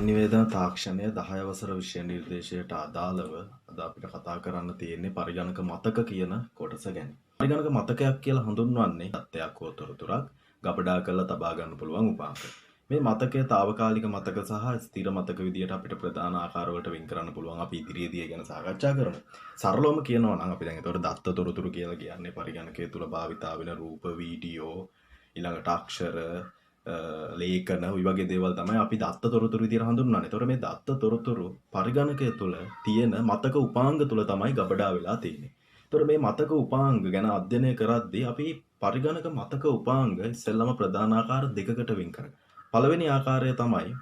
සංනිවේදන තාක්ෂණය 10 වසර විෂය නිර්දේශයට අදාළව අද අපිට කතා කරන්න තියෙන්නේ පරිගණක මතක කියන කොටස ගැන. පරිගණක මතකයක් කියලා හඳුන්වන්නේ තත්ත්වයක් හෝ තොරතුරක් ගබඩා කරලා තබා ගන්න පුළුවන් උපාංග. මේ මතකය తాවකාලික මතක සහ ස්ථිර මතක විදියට අපිට ප්‍රධාන ආකාරවලට වෙන් කරන්න පුළුවන්. අපි ඉදිරියේදී ඒ ගැන සාකච්ඡා කරමු. සරලවම කියනවා නම් අපි දැන් ඒතකොට දත්ත තොරතුරු කියලා කියන්නේ පරිගණකය තුල භාවිතා වෙන රූප, වීඩියෝ, ඊළඟට අක්ෂර ලේඛන ඔය වගේ දේවල් තමයි අපි දත්ත තොරතුරු විදියට හඳුන්වන්නේ. ඒතකොට මේ දත්ත තොරතුරු පරිගණකය තුළ තියෙන මතක උපාංග තුළ තමයි ගබඩා වෙලා තියෙන්නේ. ඒතකොට මේ මතක උපාංග ගැන අධ්‍යයනය කරද්දී අපි පරිගණක මතක උපාංග ඉස්සෙල්ලාම ප්‍රධාන ආකාර දෙකකට වෙන් කරගන්නවා. පළවෙනි ආකාරය තමයි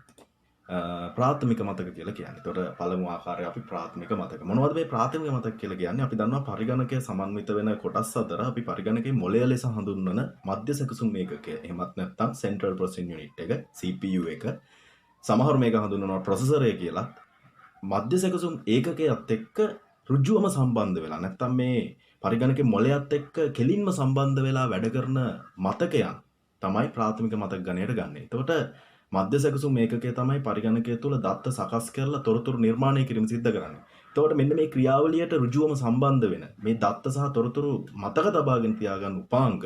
ප්‍රාථමික මතක කියලා කියන්නේ. ඒතකොට පළමු ආකාරය අපි ප්‍රාථමික මතක. මොනවද මේ ප්‍රාථමික මතක කියලා කියන්නේ? අපි දන්නවා පරිගණකය සමන්විත වෙන කොටස් අතර අපි පරිගණකයේ මොළය ලෙස හඳුන්වන මධ්‍ය සැකසුම් ඒකකය. එහෙමත් නැත්නම් Central Processing Unit එක CPU එක. සමහර මේක හඳුන්වනවා ප්‍රොසෙසරය කියලා. මධ්‍ය සැකසුම් ඒකකයත් එක්ක ඍජුවම සම්බන්ධ වෙලා නැත්නම් මේ පරිගණකයේ මොළයත් එක්ක කෙලින්ම සම්බන්ධ වෙලා වැඩ කරන මතකයන් තමයි ප්‍රාථමික මතක ගණයට ගන්න. එතකොට මධ්‍ය සැකසුම් ඒකකය තමයි පරිගණකය තුළ දත්ත සකස් කරලා තොරතුරු නිර්මාණය කිරීම සිද්ධ කරන්නේ. එතකොට මෙන්න මේ ක්‍රියාවලියට ඍජුවම සම්බන්ධ වෙන මේ දත්ත සහ තොරතුරු මතක තබාගෙන තියාගන්න උපාංග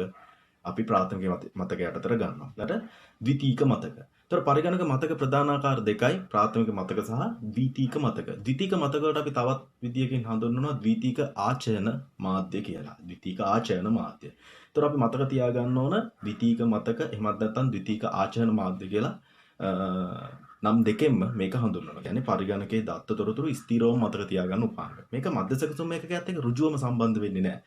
අපි ප්‍රාථමික මතක යටතට ගන්නවා. ඊට ද්විතීක මතක. එතකොට පරිගණක මතක ප්‍රධාන ආකාර දෙකයි ප්‍රාථමික මතක සහ ද්විතීක මතක. ද්විතීක මතක වලට අපි තවත් විදියකින් හඳුන්වනවා ද්විතීක ආචයන මාධ්‍ය කියලා. ද්විතීක ආචයන මාධ්‍ය. එතකොට අපි මතක තියාගන්න ඕන ද්විතීක මතක එහෙමත් නැත්නම් ද්විතීක ආචයන මාධ්‍ය කියලා නම් දෙකෙන්ම මේක හඳුන්වනවා. කියන්නේ පරිගණකයේ දත්ත තොරතුරු ස්ථිරවම මතක තියාගන්න උපාංග. මේක මධ්‍ය සැකසුම් ඒකකයත් එක්ක ඍජුවම සම්බන්ධ වෙන්නේ නැහැ.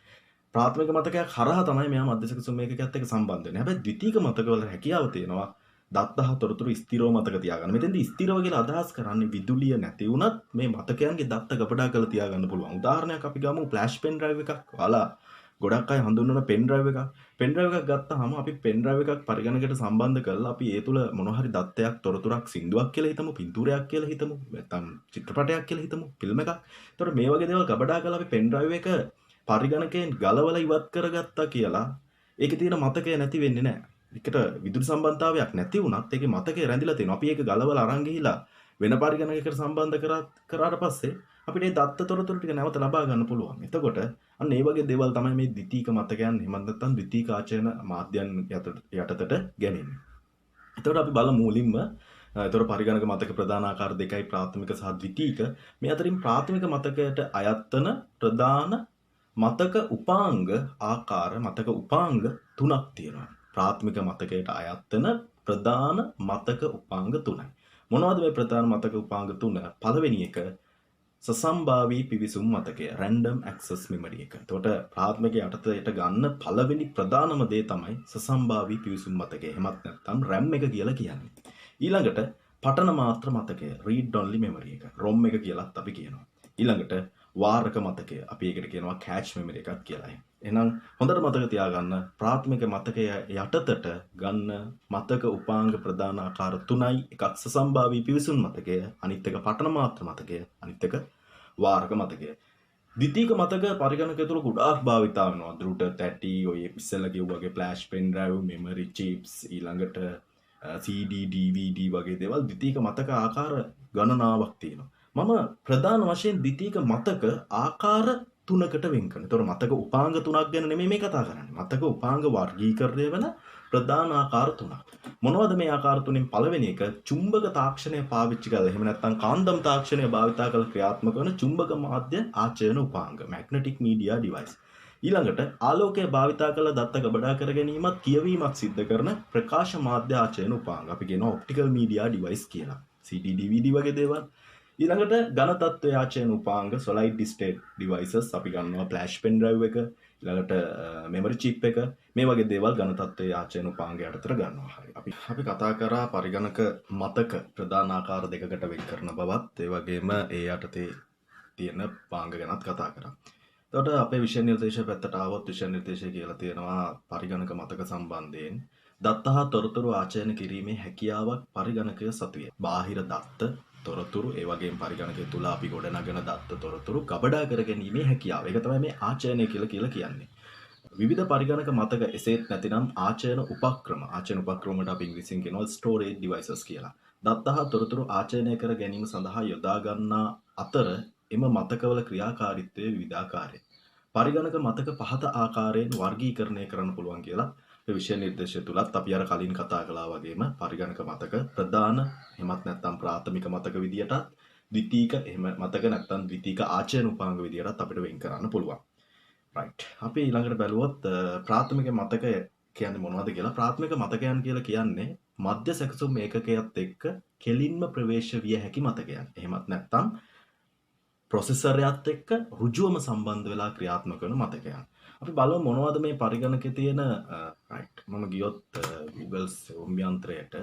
ප්‍රාථමික මතකයක් හරහා තමයි මෙයා මධ්‍ය සැකසුම් ඒකකයත් එක්ක සම්බන්ධ වෙන්නේ. හැබැයි ද්විතීක මතකවල හැකියාව තියෙනවා දත්ත හා තොරතුරු ස්ථිරව මතක තියාගන්න. මෙතෙන්දී ස්ථිරව කියලා අදහස් කරන්නේ විදුලිය නැති වුණත් මේ මතකයන්ගේ දත්ත ගබඩා කරලා තියාගන්න පුළුවන්. උදාහරණයක් අපි ගමු ෆ්ලෑෂ් පෙන් ඩ්‍රයිව් එකක් වලා ගොඩක් අය හඳුන්වන පෙන් ඩ්‍රයිව් එකක්. පෙන් ඩ්‍රයිව් එකක් ගත්තාම අපි පෙන් ඩ්‍රයිව් එකක් පරිගණකයට සම්බන්ධ කරලා අපි ඒ තුල මොන හරි දත්තයක් තොරතුරක් සින්දුවක් කියලා හිතමු, පින්තූරයක් කියලා හිතමු, නැත්නම් චිත්‍රපටයක් කියලා හිතමු, ෆිල්ම් එකක්. ඒතකොට මේ වගේ දේවල් ගබඩා කරලා අපි පෙන් ඩ්‍රයිව් එක පරිගණකයෙන් ගලවලා ඉවත් කරගත්තා කියලා ඒකේ තියෙන මතකය නැති වෙන්නේ නැහැ. ඒකට විදුලි සම්බන්ධතාවයක් නැති වුණත් ඒකේ මතකය රැඳිලා තියෙනවා. අපි ඒක ගලවලා අරන් ගිහිලා වෙන පරිගණකයකට සම්බන්ධ කරාට පස්සේ අපිට මේ දත්ත තොරතුරු ටික නැවත ලබා ගන්න පුළුවන්. එතකොට අන්න ඒ වගේ දේවල් තමයි මේ ද්විතීක මතකයන් එහෙමත් නැත්නම් ද්විතීක ආචයන මාධ්‍යයන් යටතට ගැනෙන්නේ. එතකොට අපි බලමු මුලින්ම එතකොට පරිගණක මතක ප්‍රධාන ආකාර දෙකයි ප්‍රාථමික සහ ද්විතීක. මේ අතරින් ප්‍රාථමික මතකයට අයත් වන ප්‍රධාන මතක උපාංග ආකාර මතක උපාංග තුනක් තියෙනවා. ප්‍රාථමික මතකයට අයත් වෙන ප්‍රධාන මතක උපාංග තුනයි. මොනවද මේ ප්‍රධාන මතක උපාංග තුන? පළවෙනි එක සසම්භාවී පිවිසුම් මතකය random access memory එක. එතකොට ප්‍රාථමික යටතට ගන්න පළවෙනි ප්‍රධානම දේ තමයි සසම්භාවී පිවිසුම් මතකය. එහෙමත් නැත්නම් RAM එක කියලා කියන්නේ. ඊළඟට පඨන මාත්‍ර මතකය read only memory එක. ROM එක කියලාත් අපි කියනවා. ඊළඟට වාරක මතකය අපි ඒකට කියනවා cache memory එකක් කියලා. එහෙනම් හොඳට මතක තියාගන්න ප්‍රාථමික මතකය යටතට ගන්න මතක උපාංග ප්‍රධාන ආකාර තුනයි. එකක් සසම්භාවී පිවිසුම් මතකය, අනිත් එක පඨන මාත්‍ර මතකය, අනිත් එක වාරක මතකය. ද්විතීක මතක පරිගණකය තුළ ගොඩාක් භාවිතා වෙනවා. දෘඩ තැටි, ඔය ඉස්සෙල්ලා කිව්වාගේ ෆ්ලෑෂ් පෙන් ඩ්‍රයිව්, මෙමරි චිප්ස්, ඊළඟට CD, DVD වගේ දේවල් ද්විතීක මතක ආකාර ගණනාවක් තියෙනවා. මම ප්‍රධාන වශයෙන් ද්විතීක මතක ආකාර තුනකට වෙන් කරනවා. ඒතකොට මතක උපාංග තුනක් ගැන නෙමෙයි මේ කතා කරන්නේ. මතක උපාංග වර්ගීකරණය වෙන ප්‍රධාන ආකාර තුනක්. මොනවද මේ ආකාර තුනෙන්? පළවෙනි එක චුම්බක තාක්ෂණය පාවිච්චි කරලා එහෙම නැත්නම් කාන්දම් තාක්ෂණය භාවිතා කරලා ක්‍රියාත්මක වන චුම්බක මාධ්‍ය ආචයන උපාංග magnetic media device. ඊළඟට ආලෝකය භාවිතා කරලා දත්ත ගබඩා කර ගැනීමත් කියවීමත් සිද්ධ කරන ප්‍රකාශ මාධ්‍ය ආචයන උපාංග. අපි කියනවා optical media device කියලා. CD, DVD වගේ දේවල්. ඊළඟට ඝන තත්ත්වය ආචයන උපාංග solid state devices අපි ගන්නවා flash pen drive එක, ඊළඟට memory chip එක, මේ වගේ දේවල් ඝන තත්ත්වය ආචයන උපාංග යටතට ගන්නවා. හරි. අපි කතා කරා පරිගණක මතක ප්‍රධාන ආකාර දෙකකට වෙන් කරන බවත්, ඒ වගේම ඒ යටතේ තියෙන උපාංග ගැනත් කතා කරා. එතකොට අපේ විෂය නිර්දේශය පැත්තට ආවොත් විෂය නිර්දේශය කියලා තියෙනවා පරිගණක මතක සම්බන්ධයෙන් දත්ත හා තොරතුරු ආචයන කිරීමේ හැකියාවක් පරිගණකය සතුය. බාහිර දත්ත තොරතුරු ඒ වගේම පරිගණකය තුල අපි ගොඩනගන දත්ත තොරතුරු ගබඩා කර ගැනීමේ හැකියාව. ඒක තමයි මේ ආචයනය කියලා කියන්නේ. විවිධ පරිගණක මතක එසේත් නැතිනම් ආචයන උපක්‍රම. ආචයන උපක්‍රම වලට අපි ඉංග්‍රීසියෙන් කියනවා storage devices කියලා. දත්ත හා තොරතුරු ආචරණය කර ගැනීම සඳහා යොදා ගන්නා අතර එම මතකවල ක්‍රියාකාරීත්වය විවිධාකාරයි. පරිගණක මතක පහත ආකාරයෙන් වර්ගීකරණය කරන්න පුළුවන් කියලා මේ විෂය නිර්දේශය තුලත් අපි අර කලින් කතා කළා වගේම පරිගණක මතක ප්‍රධාන එහෙමත් නැත්නම් ප්‍රාථමික මතක විදියටත් ද්විතීක එහෙම මතක නැත්නම් ද්විතීක ආචරණ උපාංග විදියටත් අපිට වෙන් කරන්න පුළුවන්. රයිට්. අපි ඊළඟට බැලුවොත් ප්‍රාථමික මතක කියන්නේ මොනවද කියලා. ප්‍රාථමික මතකයන් කියලා කියන්නේ මධ්‍ය සැකසුම් ඒකකයත් එක්ක කෙලින්ම ප්‍රවේශ විය හැකි මතකයන්. එහෙමත් නැත්නම් ප්‍රොසෙසරයත් එක්ක ඍජුවම සම්බන්ධ වෙලා ක්‍රියාත්මක වෙන මතකයන්. අපි බලමු මොනවද මේ පරිගණකයේ තියෙන රයිට්. මම ගියොත් Google සෝම් යන්ත්‍රයට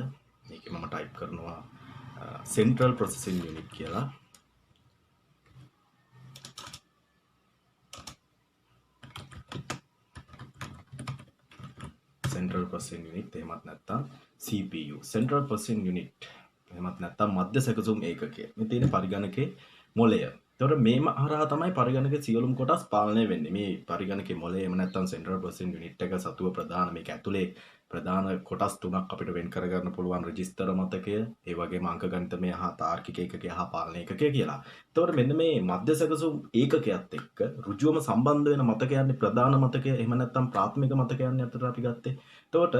මේකේ මම ටයිප් කරනවා Central Processing Unit කියලා. Central Processing Unit එහෙමත් නැත්නම් CPU Central Processing Unit එහෙමත් නැත්නම් මධ්‍ය සැකසුම් ඒකකය. මේ තියෙන පරිගණකයේ මොළය. එතකොට මේම හරහා තමයි පරිගණකයේ සියලුම කොටස් පාලනය වෙන්නේ. මේ පරිගණකයේ මොළය එහෙම නැත්නම් Central Processing Unit එක සතුව ප්‍රධාන මේක ඇතුලේ ප්‍රධාන කොටස් තුනක් අපිට වෙන් කරගන්න පුළුවන් රෙජිස්ටර් මතකය, ඒ වගේම අංක ගණිතමය හා තාර්කික ඒකකය හා පාලන ඒකකය කියලා. එතකොට මෙන්න මේ මධ්‍ය සැකසුම් ඒකකයත් එක්ක ඍජුවම සම්බන්ධ වෙන මතකයන්නේ ප්‍රධාන මතකය එහෙම නැත්නම් ප්‍රාථමික මතකයන්නේ අතට අපි ගත්තේ. එතකොට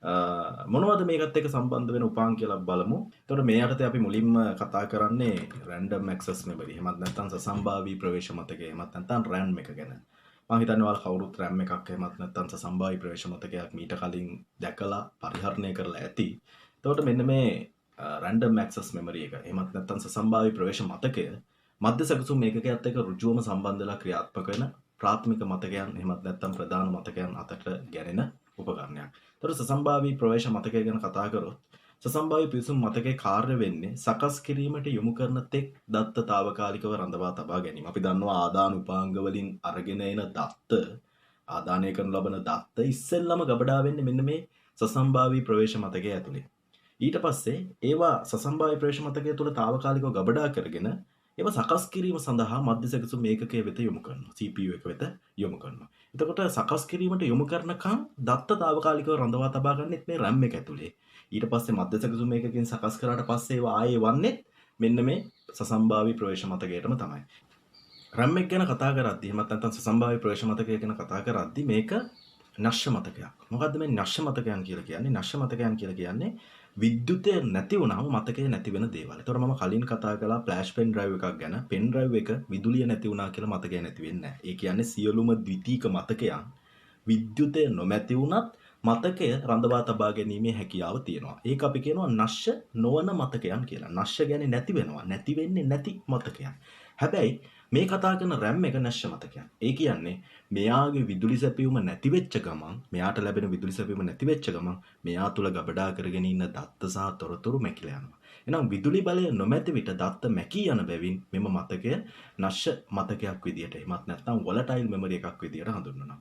මොනවද මේකත් එක්ක සම්බන්ධ වෙන උපාංග කියලා බලමු. එතකොට මේ යටතේ අපි මුලින්ම කතා කරන්නේ random access memory. එහෙමත් නැත්නම් සසම්භාවී ප්‍රවේශ මතකය. එහෙමත් නැත්නම් RAM එක ගැන. මම හිතන්නේ ඔයාලා කවුරුත් RAM එකක් එහෙමත් නැත්නම් සසම්භාවී ප්‍රවේශ මතකයක් මීට කලින් දැකලා පරිහරණය කරලා ඇති. එතකොට මෙන්න මේ random access memory එක. එහෙමත් නැත්නම් සසම්භාවී ප්‍රවේශ මතකය මධ්‍ය සැකසුම් ඒකකයත් එක්ක ඍජුවම සම්බන්ධ වෙලා ක්‍රියාත්මක වෙන ප්‍රාථමික මතකයන් එහෙමත් නැත්නම් ප්‍රධාන මතකයන් අතට ගැනෙන උපකරණයක්. එතකොට සසම්භාවී ප්‍රවේශ මතකය ගැන කතා කරොත් සසම්භාවී පිවිසුම් මතකයේ කාර්ය වෙන්නේ සකස් කිරීමට යොමු කරන තෙක් දත්ත తాවකාලිකව රඳවා තබා ගැනීම. අපි දන්නවා ආදාන උපාංග වලින් අරගෙන එන දත්ත ආදානය කරන ලබන දත්ත ඉස්සෙල්ලම ගබඩා වෙන්නේ මෙන්න මේ සසම්භාවී ප්‍රවේශ මතකයේ ඇතුලේ. ඊට පස්සේ ඒවා සසම්භාවී ප්‍රවේශ මතකයේ තුල తాවකාලිකව ගබඩා කරගෙන ඒවා සකස් කිරීම සඳහා මධ්‍ය සැකසුම් ඒකකයේ වෙත යොමු කරනවා. CPU එක වෙත යොමු කරනවා. එතකොට සකස් කිරීමට යොමු කරනකම් දත්ත తాවකාලිකව රඳවා තබා ගන්නෙත් මේ RAM එක ඇතුලේ. ඊට පස්සේ මධ්‍ය සැකසුම් ඒකකෙන් සකස් කරාට පස්සේ ඒවා ආයේ වන්නේත් මෙන්න මේ සසම්භාවී ප්‍රවේශ මතකයටම තමයි. RAM එක ගැන කතා කරද්දී එහෙමත් නැත්නම් සසම්භාවී ප්‍රවේශ මතකය ගැන කතා කරද්දී මේක නශ්‍ය මතකයක්. මොකද්ද මේ නශ්‍ය මතකයන් කියලා කියන්නේ? නශ්‍ය මතකයන් කියලා කියන්නේ විද්‍යුතය නැති වුණාම මතකයේ නැති වෙන දේවල්. ඒතකොට මම කලින් කතා කළා ෆ්ලෑෂ් පෙන් ඩ්‍රයිව් එකක් ගැන. පෙන් ඩ්‍රයිව් එක විදුලිය නැති වුණා කියලා මතකයේ නැති වෙන්නේ නැහැ. ඒ කියන්නේ සියලුම ද්විතීක මතකයන් විද්‍යුතය නොමැති වුණත් මතකය රඳවා තබා ගැනීමේ හැකියාව තියෙනවා. ඒක අපි කියනවා නශ්‍ය නොවන මතකයන් කියලා. නශ්‍ය කියන්නේ නැති වෙනවා. නැති වෙන්නේ නැති මතකයන්. හැබැයි මේ කතා කරන RAM එක නශ්‍ය මතකයක්. ඒ කියන්නේ මෙයාගේ විදුලි සැපයුම නැති වෙච්ච ගමන්, මෙයාට ලැබෙන විදුලි සැපයුම නැති වෙච්ච ගමන්, මෙයා තුල ගබඩා කරගෙන ඉන්න දත්ත සහ තොරතුරු මැකිලා යනවා. එහෙනම් විදුලි බලය නොමැති විට දත්ත මැකී යන බැවින් මෙම මතකය නශ්‍ය මතකයක් විදියට, එහෙමත් නැත්නම් volatile memory එකක් විදියට හඳුන්වනවා.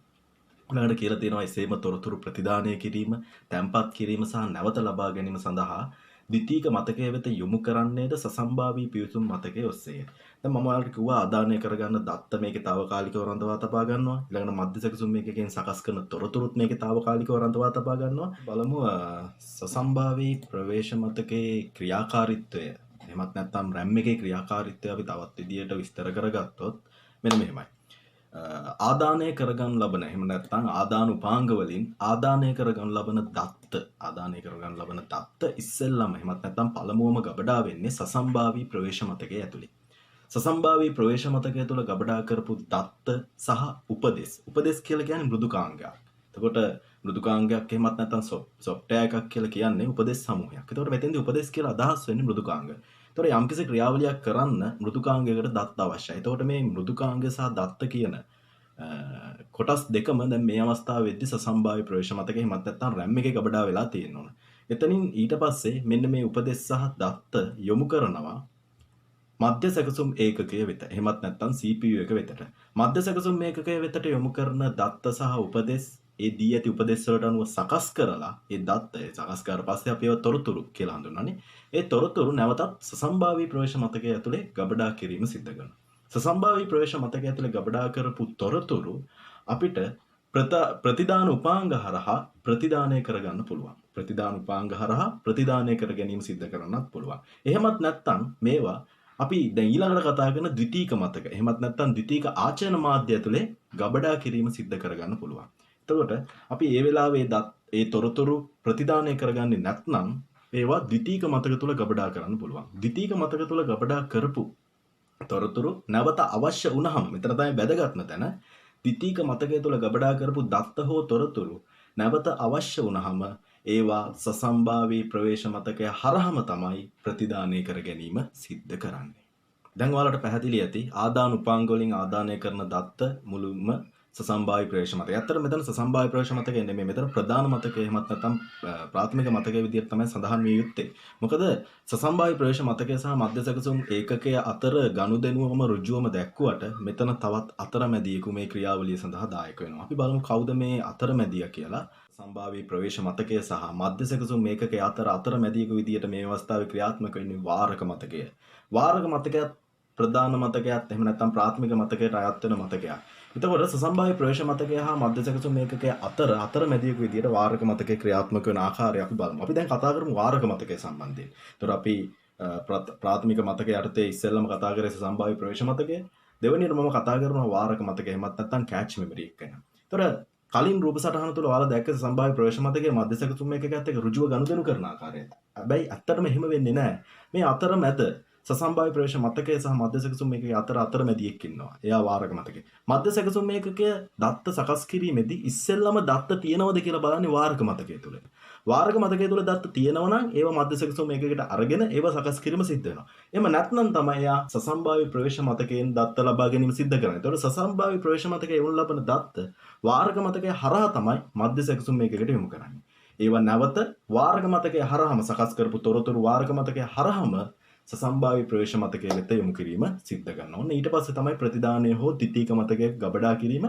ළඟට කියලා තියෙනවා එසේම තොරතුරු ප්‍රතිදානය කිරීම, තැන්පත් කිරීම සහ නැවත ලබා ගැනීම සඳහා ද්විතීක මතකයේ වෙත යොමු කරන්නේද සසම්භාවී පිවිසුම් මතකයේ ඔස්සේ. දැන් මම ඔයාලට කිව්වා ආදානය කරගන්න දත්ත මේකේ తాවකාලිකව රඳවා තබා ගන්නවා. ඊළඟට මධ්‍ය සැකසුම් මේකකින් සකස් කරන තොරතුරුත් මේකේ తాවකාලිකව රඳවා තබා ගන්නවා. බලමු සසම්භාවී ප්‍රවේශ මතකයේ ක්‍රියාකාරීත්වය. එහෙමත් නැත්නම් RAM එකේ ක්‍රියාකාරීත්වය අපි තවත් විදියට විස්තර කරගත්තොත් මෙන්න මෙහෙමයි. ආදානය කරගන්න ලබන එහෙම නැත්නම් ආදාන උපාංග වලින් ආදානය කරගන්න ලබන දත්ත ඉස්සෙල්ලම එහෙමත් නැත්නම් පළමුවම ගබඩා වෙන්නේ සසම්භාවී ප්‍රවේශ මතකයේ ඇතුලේ. සසම්භාවී ප්‍රවේශ මතකය තුළ ගබඩා කරපු දත්ත සහ උපදෙස්. උපදෙස් කියලා කියන්නේ මෘදුකාංගයක්. එතකොට මෘදුකාංගයක් එහෙමත් නැත්නම් සොෆ්ට්වෙයාර් එකක් කියලා කියන්නේ උපදෙස් සමූහයක්. එතකොට මෙතෙන්දී උපදෙස් කියලා අදහස් වෙන්නේ මෘදුකාංග. එතකොට යම්කිසි ක්‍රියාවලියක් කරන්න මෘදුකාංගයකට දත්ත අවශ්‍යයි. එතකොට මේ මෘදුකාංග සහ දත්ත කියන කොටස් දෙකම දැන් මේ අවස්ථාවේදී සසම්භාවී ප්‍රවේශ මතකයේ එහෙමත් නැත්නම් RAM එකේ ගබඩා වෙලා තියෙනවා. එතනින් ඊට පස්සේ මෙන්න මේ උපදෙස් සහ දත්ත යොමු කරනවා මධ්‍ය සැකසුම් ඒකකය වෙත. එහෙමත් නැත්නම් CPU එක වෙතට. මධ්‍ය සැකසුම් ඒකකය වෙතට යොමු කරන දත්ත සහ උපදෙස් ඒ දී ඇති උපදෙස් වලට අනුව සකස් කරලා ඒ දත්ත සකස් කරලා පස්සේ අපි ඒවා තොරතුරු කියලා හඳුන්වන්නේ. ඒ තොරතුරු නැවතත් සසම්භාවී ප්‍රවේශ මතකය ඇතුලේ ගබඩා කිරීම සිද්ධ කරනවා. සසම්භාවී ප්‍රවේශ මතකය ඇතුලේ ගබඩා කරපු තොරතුරු අපිට ප්‍රතිදාන උපාංග හරහා ප්‍රතිදානය කරගන්න පුළුවන්. ප්‍රතිදාන උපාංග හරහා ප්‍රතිදානය කර ගැනීම සිද්ධ කරන්නත් පුළුවන්. එහෙමත් නැත්නම් මේවා අපි දැන් ඊළඟට කතා කරන ද්විතීක මතක. එහෙමත් නැත්නම් ද්විතීක ආචරණ මාධ්‍ය ඇතුලේ ගබඩා කිරීම සිද්ධ කරගන්න පුළුවන්. එතකොට අපි ඒ වෙලාවේ ඒ තොරතුරු ප්‍රතිදානය කරගන්නේ නැත්නම් ඒවා ද්විතීක මතක තුල ගබඩා කරන්න පුළුවන්. ද්විතීක මතක තුල ගබඩා කරපු තොරතුරු නැවත අවශ්‍ය වුණහම මෙතන තමයි වැදගත්ම තැන. ද්විතීක මතකය තුළ ගබඩා කරපු දත්ත හෝ තොරතුරු නැවත අවශ්‍ය වුණහම ඒවා සසම්භාවී ප්‍රවේශ මතකය හරහම තමයි ප්‍රතිදානය කර ගැනීම සිද්ධ කරන්නේ. දැන් ඔයාලට පැහැදිලි ඇති ආදාන උපාංග වලින් ආදානය කරන දත්ත මුළුම සසම්භාවී ප්‍රවේශ මතකය. ඇත්තට මෙතන සසම්භාවී ප්‍රවේශ මතකය නෙමෙයි. මෙතන ප්‍රධාන මතකය එහෙමත් නැත්නම් ප්‍රාථමික මතකය විදිහට තමයි සඳහන් විය යුත්තේ. මොකද සසම්භාවී ප්‍රවේශ මතකය සහ මධ්‍ය සැකසුම් ඒකකය අතර ගනුදෙනුවම ඍජුවම දැක්වුවට මෙතන තවත් අතරමැදියෙකු මේ ක්‍රියාවලිය සඳහා දායක වෙනවා. අපි බලමු කවුද මේ අතරමැදියා කියලා. සම්භාවී ප්‍රවේශ මතකය සහ මධ්‍ය සැකසුම් ඒකකය අතර අතරමැදියෙකු විදිහට මේ අවස්ථාවේ ක්‍රියාත්මක වෙන්නේ වාරක මතකය. වාරක මතකයත් ප්‍රධාන මතකයත් එහෙම නැත්නම් ප්‍රාථමික මතකයට අයත් වෙන මතකයක්. එතකොට සසම්භාවී ප්‍රවේශ මතකය හා මධ්‍ය සැකසුම් ඒකකය අතරමැදියෙකු විදිහට වාරක මතකයේ ක්‍රියාත්මක වෙන ආකාරය අපි බලමු. අපි දැන් කතා කරමු වාරක මතකය සම්බන්ධයෙන්. එතකොට අපි ප්‍රාථමික මතකය යටතේ ඉස්සෙල්ලම කතා කරේ සසම්භාවී ප්‍රවේශ මතකය. දෙවෙනියට මම කතා කරනවා වාරක මතකය එහෙමත් නැත්නම් කැච් මෙමරි එක ගැන. එතකොට කලින් රූප සටහන තුළ ඔයාලා දැක්ක සම්භාව්‍ය ප්‍රවේශ මතකයේ මධ්‍ය සැකසුම් එකකත් එක්ක ඍජුව ගනුදෙනු කරන ආකාරය. හැබැයි ඇත්තටම එහෙම වෙන්නේ නැහැ. මේ අතරමැද සසම්භාව්‍ය ප්‍රවේශ මතකය සහ මධ්‍ය සැකසුම් එකකේ අතරමැදියෙක් ඉන්නවා. එයා වාරක මතකය. මධ්‍ය සැකසුම් එකකේ දත්ත සකස් කිරීමේදී ඉස්සෙල්ලම දත්ත තියෙනවද කියලා බලන්නේ වාරක මතකය තුළ. වාරක මතකය තුළ දත්ත තියෙනවා නම් ඒව මධ්‍ය සැකසුම් එකකට අරගෙන ඒව සකස් කිරීම සිද්ධ වෙනවා. එහෙම නැත්නම් තමයි එයා සසම්භාව්‍ය ප්‍රවේශ මතකයෙන් දත්ත ලබා ගැනීම සිද්ධ කරන්නේ. ඒතකොට සසම්භාව්‍ය ප්‍රවේශ මතකයේ වුණ ලබන දත්ත වාරක මතකය හරහා තමයි මධ්‍ය සැකසුම් එකකට යොමු කරන්නේ. ඒව නැවත වාරක මතකය හරහාම සකස් කරපු තොරතුරු වාරක මතකය හරහාම සසම්භාවී ප්‍රවේශ මතකයේ වෙත යොමු කිරීම සිද්ධ කරනවා. ඔන්න ඊට පස්සේ තමයි ප්‍රතිදානය හෝ ද්විතීක මතකයේ ගබඩා කිරීම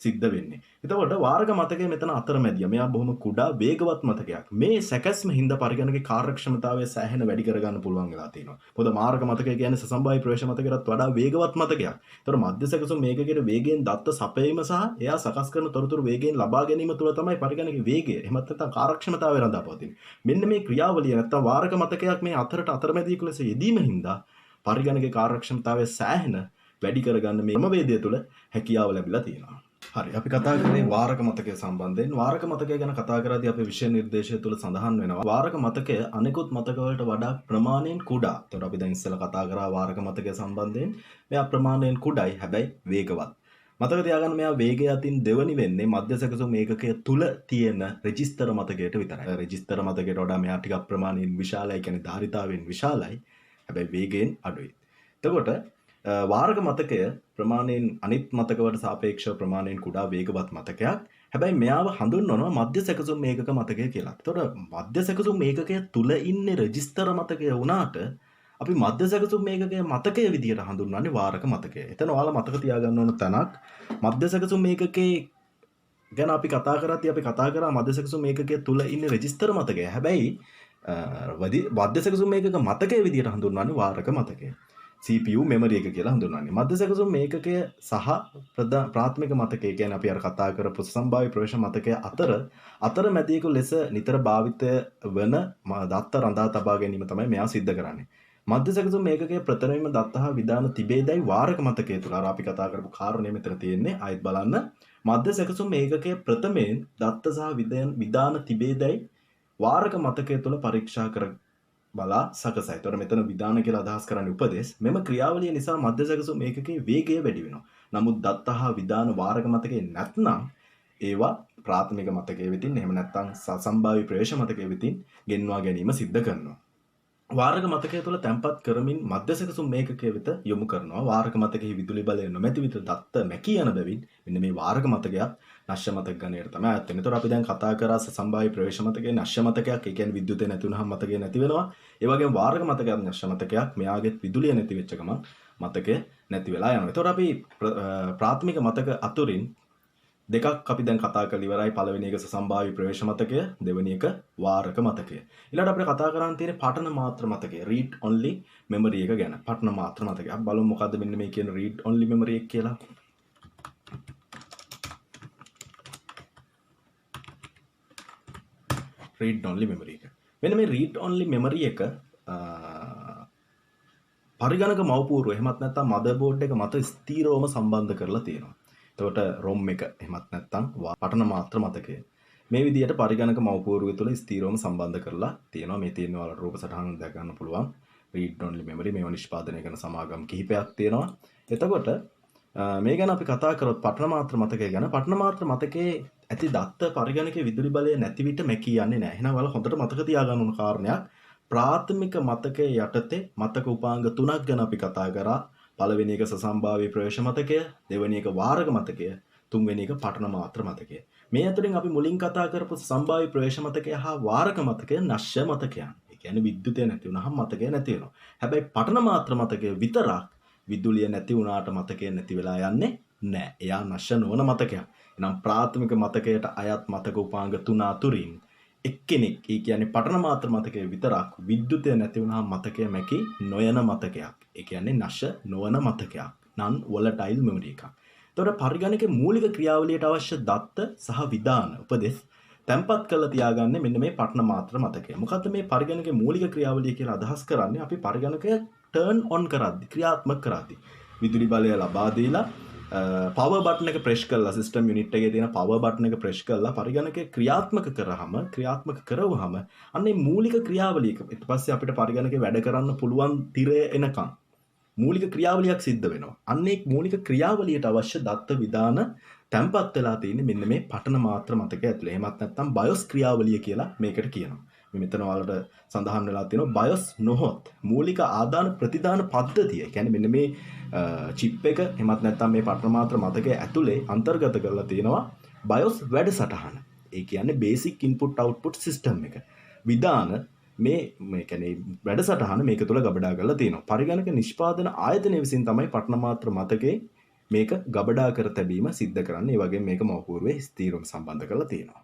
සිද්ධ වෙන්නේ. එතකොට වාරක මතකයේ මෙතන අතරමැදිය. මෙයා බොහොම කුඩා වේගවත් මතකයක්. මේ සැකස්ම හින්දා පරිගණකේ කාර්යක්ෂමතාවය සෑහෙන වැඩි කරගන්න පුළුවන් වෙලා තියෙනවා. මොකද වාරක මතකය කියන්නේ සසම්භාවී ප්‍රවේශ මතකයටත් වඩා වේගවත් මතකයක්. එතකොට මධ්‍ය සැකසුම් මේකකයේ වේගයෙන් දත්ත සපයීම සහ එයා සකස් කරන තොරතුරු වේගයෙන් ලබා ගැනීම තුළ තමයි පරිගණකේ වේගය එහෙමත් නැත්නම් කාර්යක්ෂමතාවය රඳා පවතින්නේ. මෙන්න මේ ක්‍රියාවලිය නැත්නම් වාරක මතකයක් මේ අතරට අතරමැදියෙකු ලෙස යෙදීම හින්දා පරිගණකේ කාර්යක්ෂමතාවය සෑහෙන වැඩි කරගන්න මේ ක්‍රමවේදය තුළ හැකියාව ලැබිලා තියෙනවා. හරි අපි කතා කරන්නේ වාරක මතකය සම්බන්ධයෙන්. වාරක මතකය ගැන කතා කරද්දී අපේ විෂය නිර්දේශය තුළ සඳහන් වෙනවා වාරක මතකය අනෙකුත් මතක වලට වඩා ප්‍රමාණයෙන් කුඩා. ඒතකොට අපි දැන් ඉස්සෙල්ලා කතා කරා වාරක මතකය සම්බන්ධයෙන්. මෙයා ප්‍රමාණයෙන් කුඩායි හැබැයි වේගවත්. මතක තියාගන්න මෙයා වේගය අතින් දෙවනි වෙන්නේ මධ්‍ය සැකසුම් ඒකකය තුල තියෙන රෙජිස්ටර් මතකයට විතරයි. රෙජිස්ටර් මතකයට වඩා මෙයා ටිකක් ප්‍රමාණයෙන් විශාලයි, කියන්නේ ධාරිතාවෙන් විශාලයි. හැබැයි වේගයෙන් අඩුයි. එතකොට වාරක මතකය ප්‍රමාණයෙන් අනිත් මතකවලට සාපේක්ෂව ප්‍රමාණයෙන් කුඩා වේගවත් මතකයක්. හැබැයි මෙයාව හඳුන්වනවා මධ්‍ය සැකසුම් ඒකක මතකය කියලා. එතකොට මධ්‍ය සැකසුම් ඒකකය තුල ඉන්නේ රෙජිස්ටර් මතකය වුණාට අපි මධ්‍ය සැකසුම් ඒකකයේ මතකය විදිහට හඳුන්වන්නේ වාරක මතකය. එතන ඔයාලා මතක තියාගන්න ඕන තැනක් මධ්‍ය සැකසුම් ඒකකයේ ගැන අපි කතා කරද්දී අපි කතා කරා මධ්‍ය සැකසුම් ඒකකයේ තුල ඉන්නේ රෙජිස්ටර් මතකය. හැබැයි මධ්‍ය සැකසුම් ඒකක මතකය විදිහට හඳුන්වන්නේ වාරක මතකය. CPU memory එක කියලා හඳුන්වන්නේ. මධ්‍ය සැකසුම් ඒකකය සහ ප්‍රාථමික මතකය කියන්නේ අපි අර කතා කරපු සම්භාව්‍ය ප්‍රවේශ මතකය අතරමැදියෙකු ලෙස නිතර භාවිත වන දත්ත රඳා තබා ගැනීම තමයි මෙයා සිද්ධ කරන්නේ. මධ්‍ය සැකසුම් ඒකකයේ ප්‍රථමයෙන්ම දත්ත හා විධාන තිබේදයි වාරක මතකය තුල අර අපි කතා කරපු කාරණේ මෙතන තියෙන්නේ. ආයෙත් බලන්න මධ්‍ය සැකසුම් ඒකකයේ ප්‍රථමයෙන් දත්ත සහ විධාන තිබේදයි වාරක මතකය තුල පරීක්ෂා කර බලා සකසයි. ඒතර මෙතන විධාන කියලා අදහස් කරන්නේ උපදේශ. මෙම ක්‍රියාවලිය නිසා මධ්‍ය සැකසුම් ඒකකයේ වේගය වැඩි වෙනවා. නමුත් දත්ත හා විධාන වාරක මතකයේ නැත්නම් ඒවා ප්‍රාථමික මතකයේ වෙතින් එහෙම නැත්නම් සසම්භාවී ප්‍රවේශ මතකයේ වෙතින් ගෙන්වා ගැනීම සිද්ධ කරනවා. වාරක මතකය තුළ තැන්පත් කරමින් මධ්‍ය සැකසුම් ඒකකය වෙත යොමු කරනවා. වාරක මතකයේ විදුලි බලය නොමැති විට දත්ත මැකී යන බැවින් මෙන්න මේ වාරක මතකයක් නශ්‍ය මතක ගණයට තමයි අයත් වෙන්නේ. ඒතකොට අපි දැන් කතා කරා සම්භාව්‍ය ප්‍රවේශ මතකයේ නශ්‍ය මතකයක්. ඒ කියන්නේ විද්‍යුතය නැති වුනහම මතකය නැති වෙනවා. ඒ වගේම වාරක මතකයක් නශ්‍ය මතකයක්. මෙයාගේ විදුලිය නැති වෙච්ච ගමන් මතකය නැති වෙලා යනවා. ඒතකොට අපි ප්‍රාථමික මතක අතුරින් දෙකක් අපි දැන් කතා කරලා ඉවරයි. පළවෙනි එක සසම්භාව්‍ය ප්‍රවේශ මතකය, දෙවෙනි එක වාරක මතකය. ඊළඟට අපිට කතා කරන්න තියෙන්නේ පඨන මාත්‍ර මතකය, read only memory එක ගැන. පඨන මාත්‍ර මතකය. අපි බලමු මොකද්ද මෙන්න මේ කියන read only memory එක කියලා. read only memory එක. මෙන්න මේ read only memory එක පරිගණක මව්පූර්ව එහෙමත් නැත්නම් මදර්බෝඩ් එක මත ස්ථීරවම සම්බන්ධ කරලා තියෙනවා. එතකොට ROM එක එහෙමත් නැත්නම් පටන මාත්‍ර මතකය මේ විදිහට පරිගණක මව්පූර්වය තුළ ස්ථීරවම සම්බන්ධ කරලා තියෙනවා. මේ තියෙන වල රූප සටහන දැක ගන්න පුළුවන්. read only memory මේව නිෂ්පාදනය කරන සමාගම් කිහිපයක් තියෙනවා. එතකොට මේ ගැන අපි කතා කරොත් පටන මාත්‍ර මතකය ගැන පටන මාත්‍ර මතකයේ ඇති දත්ත පරිගණකයේ විදුලි බලය නැති විට මැකී යන්නේ නැහැ. එහෙනම් ඔයාලා හොඳට මතක තියාගන්න ඕන කාරණයක් ප්‍රාථමික මතකයේ යටතේ මතක උපාංග තුනක් ගැන අපි කතා කරා. පළවෙනි එක සසම්භාව්‍ය ප්‍රවේශ මතකය, දෙවෙනි එක වාරක මතකය, තුන්වෙනි එක පටන මාත්‍ර මතකය. මේ අතරින් අපි මුලින් කතා කරපු සසම්භාව්‍ය ප්‍රවේශ මතකය හා වාරක මතකය නශ්‍ය මතකයන්. ඒ කියන්නේ විද්‍යුතය නැති වුනහම මතකය නැති වෙනවා. හැබැයි පටන මාත්‍ර මතකය විතරක් විදුලිය නැති වුණාට මතකය නැති වෙලා යන්නේ නැහැ. එයා නශ්‍ය නොවන මතකයක්. එහෙනම් ප්‍රාථමික මතකයට අයත් මතක උපාංග තුන අතුරින් එක්කෙනෙක් ඒ කියන්නේ පටන මාත්‍ර මතකයේ විතරක් විද්‍යුතය නැති වුණාම මතකය මැකි නොයන මතකයක්. ඒ කියන්නේ නශ්‍ය නොවන මතකයක්. non volatile memory එකක්. එතකොට පරිගණකයේ මූලික ක්‍රියාවලියට අවශ්‍ය දත්ත සහ විධාන උපදෙස් තැම්පත් කරලා තියාගන්නේ මෙන්න මේ පටන මාත්‍ර මතකය. මොකද්ද මේ පරිගණකයේ මූලික ක්‍රියාවලිය කියලා අදහස් කරන්නේ? අපි පරිගණකය turn on කරද්දි ක්‍රියාත්මක කරද්දි විදුලි බලය ලබා දීලා පවර් බටන් එක ප්‍රෙස් කරලා සිස්ටම් යුනිට් එකේ තියෙන පවර් බටන් එක ප්‍රෙස් කරලා පරිගණකය ක්‍රියාත්මක කරවුවහම අන්නේ මූලික ක්‍රියාවලියක ඊට පස්සේ අපිට පරිගණකේ වැඩ කරන්න පුළුවන් තිරය එනකන් මූලික ක්‍රියාවලියක් සිද්ධ වෙනවා. අන්නේ මූලික ක්‍රියාවලියට අවශ්‍ය දත්ත විධාන තැම්පත් වෙලා තියෙන්නේ මෙන්න මේ පටන මාත්‍ර මතකය ඇතුලේ. එහෙමත් නැත්නම් BIOS ක්‍රියාවලිය කියලා මේකට කියනවා. මෙතන වලට සඳහන් වෙලා තියෙනවා BIOS නොහොත් මූලික ආදාන ප්‍රතිදාන පද්ධතිය. ඒ කියන්නේ මෙන්න මේ චිප් එක එහෙමත් නැත්නම් මේ පටන මාත්‍ර මතකයේ ඇතුලේ අන්තර්ගත කරලා තියෙනවා BIOS වැඩසටහන. ඒ කියන්නේ basic input output system එක. විධාන මේ කියන්නේ වැඩසටහන මේක තුල ගබඩා කරලා තියෙනවා. පරිගණක නිෂ්පාදන ආයතනය විසින් තමයි පටන මාත්‍ර මතකයේ මේක ගබඩා කර තැබීම සිද්ධ කරන්නේ. ඒ වගේම මේක මව්පූර්වයේ ස්ථීරව සම්බන්ධ කරලා තියෙනවා.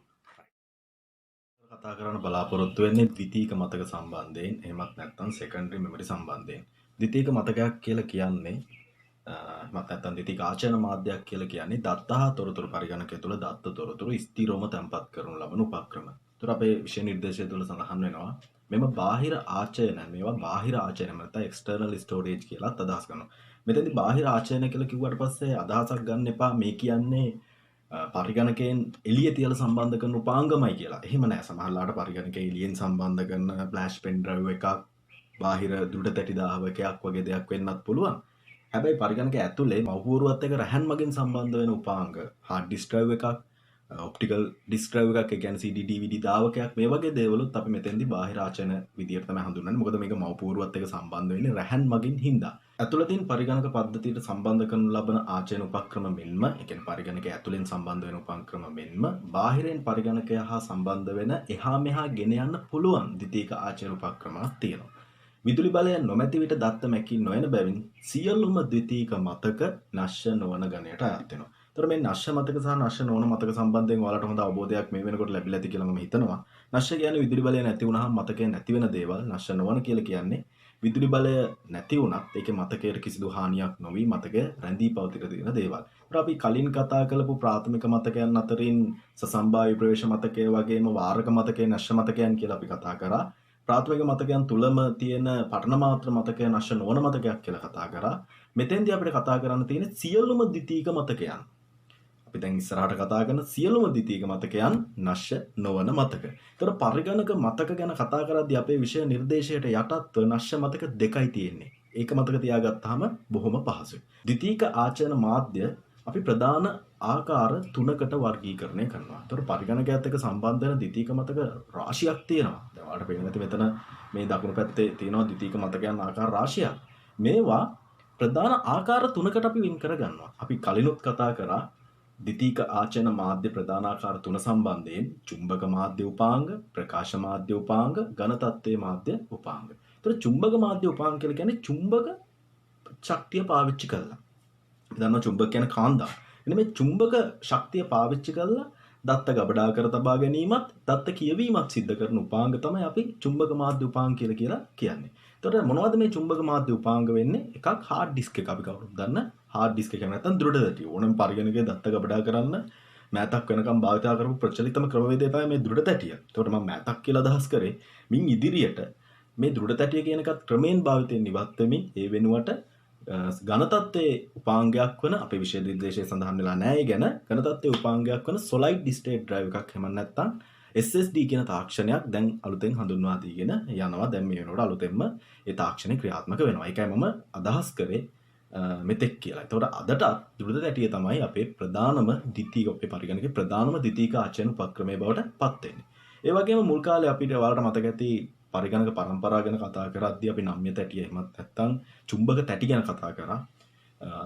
කතා කරන්න බලාපොරොත්තු වෙන්නේ ද්විතීක මතක සම්බන්ධයෙන් එහෙමත් නැත්නම් secondary memory සම්බන්ධයෙන්. ද්විතීක මතකයක් කියලා කියන්නේ එහෙමත් නැත්නම් ද්විතීක ආචරණ මාධ්‍යයක් කියලා කියන්නේ දත්ත හා තොරතුරු පරිගණකය තුළ දත්ත තොරතුරු ස්ථිරවම තැන්පත් කරනු ලබන උපක්‍රම. ඒතර අපේ විෂය නිර්දේශය තුළ සඳහන් වෙනවා මෙම බාහිර ආචරණ මේවා බාහිර ආචරණ නැත්නම් external storage කියලාත් අදහස් කරනවා. මෙතෙන්දී බාහිර ආචරණ කියලා කිව්වට පස්සේ අදහසක් ගන්න එපා මේ කියන්නේ පරිගණකයෙන් එළිය තියලා සම්බන්ධ කරන උපාංගමයි කියලා. එහෙම නෑ. සමහරලාට පරිගණකයේ එළියෙන් සම්බන්ධ කරන ෆ්ලෑෂ් පෙන් ඩ්‍රයිව් එකක්, බාහිර දුරට තැටි දාහවකයක් වගේ දෙයක් වෙන්නත් පුළුවන්. හැබැයි පරිගණකයේ ඇතුලේ මව්පූර්වත් එක්ක රැහන් මගින් සම්බන්ධ වෙන උපාංග, හાર્ඩ් ඩිස්ක් ඩ්‍රයිව් එකක්, ඔප්ටිකල් ඩිස්ක් ඩ්‍රයිව් එකක්, ඒ කියන්නේ CD DVD දාවකයක් මේ වගේ දේවලුත් අපි මෙතෙන්දී බාහිර ආචරණ විදියට තමයි හඳුන්වන්නේ. මොකද මේක මව්පූර්වත් එක්ක සම්බන්ධ වෙන්නේ රැහන් මගින් හින්දා. ඇතුළතින් පරිගණක පද්ධතියට සම්බන්ධ කරනු ලබන ආචරණ උපක්‍රම මෙන්ම, ඒ කියන්නේ පරිගණකයේ ඇතුළෙන් සම්බන්ධ වෙන උපක්‍රම මෙන්ම බාහිරින් පරිගණකය හා සම්බන්ධ වෙන එහා මෙහා ගෙන යන්න පුළුවන් ද්විතීක ආචරණ උපක්‍රමයක් තියෙනවා. විදුලි බලය නොමැති විට දත්ත මැකී නොයන බැවින් සියලුම ද්විතීක මතක නශ්‍ය නොවන ගණයට අයත් වෙනවා. ඒතර මේ නශ්‍ය මතක සහ නශ්‍ය නොවන මතක සම්බන්ධයෙන් ඔයාලට හොඳ අවබෝධයක් මේ වෙනකොට ලැබිලා ඇති කියලා මම හිතනවා. නශ්‍ය කියන්නේ විදුලි බලය නැති වුනහම මතකය නැති වෙන දේවල්. නශ්‍ය නොවන කියලා කියන්නේ විදුලි බලය නැති වුණත් ඒකේ මතකයට කිසිදු හානියක් නොවි මතකය රැඳී පවතින තියෙන දේවල්. ඒත් අපි කලින් කතා කරපු ප්‍රාථමික මතකයන් අතරින් සසම්භාව්‍ය ප්‍රවේශ මතකය වගේම වාරක මතකය නශ්‍ය මතකයන් කියලා අපි කතා කරා. ප්‍රාථමික මතකයන් තුලම තියෙන පටන මාත්‍ර මතකය නශ්‍ය නොවන මතකයක් කියලා කතා කරා. මෙතෙන්දී අපිට කතා කරන්න තියෙන්නේ සියලුම ද්විතීක මතකයන්. අපි දැන් ඉස්සරහට කතා කරන සියලුම ද්විතීක මතකයන් නශ්‍ය නොවන මතක. ඒතර පරිගණක මතක ගැන කතා කරද්දී අපේ විෂය නිර්දේශයට යටත්ව නශ්‍ය මතක දෙකයි තියෙන්නේ. ඒක මතක තියාගත්තාම බොහොම පහසුයි. ද්විතීක ආචරණ මාධ්‍ය අපි ප්‍රධාන ආකාර තුනකට වර්ගීකරණය කරනවා. ඒතර පරිගණකයත් එක්ක සම්බන්ධ වෙන ද්විතීක මතක රාශියක් තියෙනවා. දැන් ඔයාලට පේන්නේ නැති මෙතන මේ දකුණු පැත්තේ තියෙනවා ද්විතීක මතකයන් ආකාර රාශියක්. මේවා ප්‍රධාන ආකාර තුනකට අපි වෙන් කරගන්නවා. අපි කලිනුත් කතා කරා ද්විතීක ආචරණ මාධ්‍ය ප්‍රධාන ආකාර තුන සම්බන්ධයෙන් චුම්බක මාධ්‍ය උපාංග, ප්‍රකාශ මාධ්‍ය උපාංග, ඝන තත්ත්වයේ මාධ්‍ය උපාංග. ඒතර චුම්බක මාධ්‍ය උපාංග කියලා කියන්නේ චුම්බක ශක්තිය පාවිච්චි කරලා. අපි දන්නවා චුම්බක කියන්නේ කාන්දා. එන්න මේ චුම්බක ශක්තිය පාවිච්චි කරලා දත්ත ගබඩා කර තබා ගැනීමත්, දත්ත කියවීමත් සිද්ධ කරන උපාංග තමයි අපි චුම්බක මාධ්‍ය උපාංග කියලා කියන්නේ. එතකොට මොනවද මේ චුම්බක මාධ්‍ය උපාංග වෙන්නේ? එකක් හાર્ඩ් ඩිස්ක් එක අපි කවුරුත් දන්න හાર્ඩ් ඩිස්ක් එක නැත්නම් දෘඩ තැටි. ඕනම පරිගණකයේ දත්ත ගබඩා කරන්න මෑතක් වෙනකම් භාවිතා කරපු ප්‍රචලිතම ක්‍රමවේදය තමයි මේ දෘಢ තැටිය. ඒකට මම මෑතක් කියලා අදහස් කරේ මින් ඉදිරියට මේ දෘಢ තැටිය කියන එකත් ක්‍රමයෙන් භාවිතයෙන් ඉවත් වෙමින් ඒ වෙනුවට ඝන තත්ත්වයේ උපාංගයක් වන අපේ විෂය නිර්දේශයේ සඳහන් වෙලා නැහැ. ඒ ගැන ඝන තත්ත්වයේ උපාංගයක් වන solid state drive එකක් එහෙම නැත්නම් SSD කියන තාක්ෂණයක් දැන් අලුතෙන් හඳුන්වා දීගෙන යනවා. දැන් මේ වෙනකොට අලුතෙන්ම ඒ තාක්ෂණය ක්‍රියාත්මක වෙනවා. ඒකයි මම අදහස් කරේ මෙතෙක් කියලා. එතකොට අදට දෘಢ තැටිය තමයි අපේ ප්‍රධානම ද්විතීක අපේ පරිගණකයේ ප්‍රධානම ද්විතීක ආචරණ උපක්‍රමයේ බවට පත් වෙන්නේ. ඒ වගේම මුල් කාලේ අපිට ඔයාලට මතක ඇති පරිගණක පරම්පරාව ගැන කතා කරද්දී අපි නම්‍ය තැටිය එහෙමත් නැත්නම් චුම්බක තැටි ගැන කතා කරා.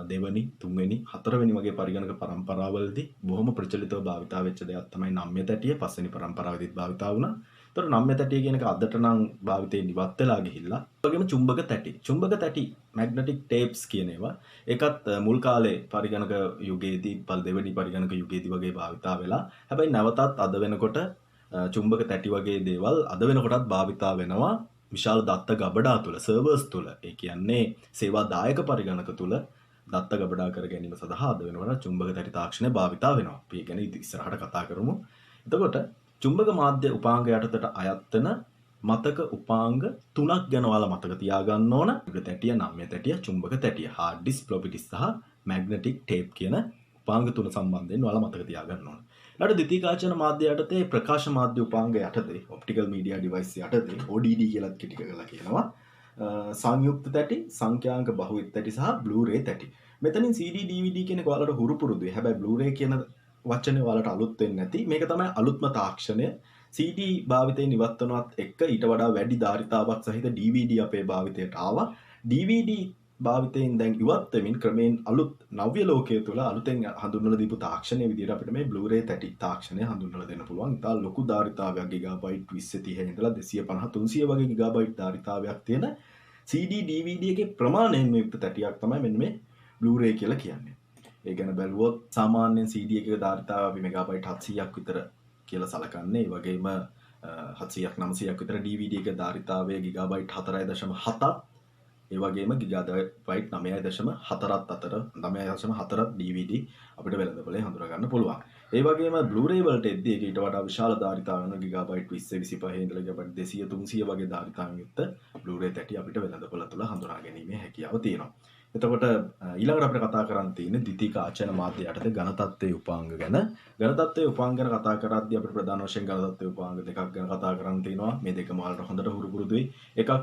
දෙවනි, තුන්වෙනි, හතරවෙනි වගේ පරිගණක පරම්පරාවලදී බොහොම ප්‍රචලිතව භාවිතා වෙච්ච දෙයක් තමයි නම්‍ය තැටිය. පස්වෙනි පරම්පරාවෙදිත් භාවිතා වුණා. ඒතර නම්‍ය තැටිය කියන එක අදට නම් භාවිතයෙන් ඉවත් වෙලා ගිහිල්ලා. ඒ වගේම චුම්බක තැටි. චුම්බක තැටි magnetic tapes කියන ඒවා ඒකත් මුල් කාලේ පරිගණක යුගයේදී දෙවෙනි පරිගණක යුගයේදී වගේ භාවිතා වෙලා. හැබැයි නැවතත් අද වෙනකොට චුම්බක තැටි වගේ දේවල් අද වෙනකොටත් භාවිතා වෙනවා විශාල දත්ත ගබඩා තුල, සර්වර්ස් තුල. ඒ කියන්නේ සේවා දායක පරිගණක තුල දත්ත ගබඩා කර ගැනීම සඳහා අද වෙනකොට චුම්බක තැටි තාක්ෂණය භාවිතා වෙනවා. අපි ඒ ගැන ඉස්සරහට කතා කරමු. එතකොට චුම්බක මාධ්‍ය උපාංග යටතට අයත් වෙන මතක උපාංග තුනක් ගැන ඔයාලා මතක තියාගන්න ඕන. චුම්බක තැටිය, නම්‍ය තැටිය, චුම්බක තැටිය, hard disk, floppy disk සහ magnetic tape කියන උපාංග තුන සම්බන්ධයෙන් ඔයාලා මතක තියාගන්න ඕන. ඊට ද්විතීකාචන මාධ්‍ය යටතේ ප්‍රකාශ මාධ්‍ය උපාංග යටතේ optical media device යටතේ ODD කියලාත් කෙටි කරලා කියනවා. සංයුක්ත තැටි, සංඛ්‍යාංක බහුවිත තැටි සහ Blu-ray තැටි. මෙතනින් CD DVD කියන එක ඔයාලට හුරු පුරුදුයි. හැබැයි Blu-ray කියන වචනේ ඔයාලට අලුත් වෙන්නේ නැති. මේක තමයි අලුත්ම තාක්ෂණය. CD භාවිතයෙන් ඉවත් වෙනවත් එක්ක ඊට වඩා වැඩි ධාරිතාවක් සහිත DVD අපේ භාවිතයට ආවා. DVD භාවිතයෙන් දැන් ඉවත් වෙමින් ක්‍රමයෙන් අලුත් නව්‍ය ලෝකයේ තුල අලුතෙන් හඳුන්වලා දීපු තාක්ෂණය විදිහට අපිට මේ Blu-ray තැටි තාක්ෂණය හඳුන්වලා දෙන්න පුළුවන්. ඉතාල ලොකු ධාරිතාවයක් ගිගාබයිට් 2030 ඉඳලා 250 300 වගේ ගිගාබයිට් ධාරිතාවයක් තියෙන CD DVD එකේ ප්‍රමාණයෙන් යුක්ත තැටියක් තමයි මෙන්න මේ Blu-ray කියලා කියන්නේ. ඒ ගැන බැලුවොත් සාමාන්‍යයෙන් CD එකක ධාරිතාව අපි මෙගාබයිට් 700ක් විතර කියලා සලකන්නේ. ඒ වගේම 700ක් 900ක් විතර DVD එක ධාරිතාවය ගිගාබයිට් 4.7ක්. ඒ වගේම ගිගාබයිට් 9.4ත් අතර 9.4 DVD අපිට වෙළඳපොලේ හඳුනා ගන්න පුළුවන්. ඒ වගේම Blu-ray වලට එද්දී ඒක ඊට වඩා විශාල ධාරිතාවක් වෙන ගිගාබයිට් 20 25 ඉඳලා ගිගාබයිට් 200 300 වගේ ධාරිතාවක් යුක්ත Blu-ray තැටි අපිට වෙළඳපොළ තුල හඳුනා ගැනීමේ හැකියාව තියෙනවා. එතකොට ඊළඟට අපිට කතා කරන්න තියෙන්නේ ද්විතීක ආචරණ මාධ්‍ය යටතේ ඝන තත්ත්වයේ උපාංග ගැන. ඝන තත්ත්වයේ උපාංග ගැන කතා කරද්දී අපිට ප්‍රධාන වශයෙන් ඝන තත්ත්වයේ උපාංග දෙකක් ගැන කතා කරන්න තියෙනවා. මේ දෙකම ඔයාලට හොඳට හුරු පුරුදුයි. එකක්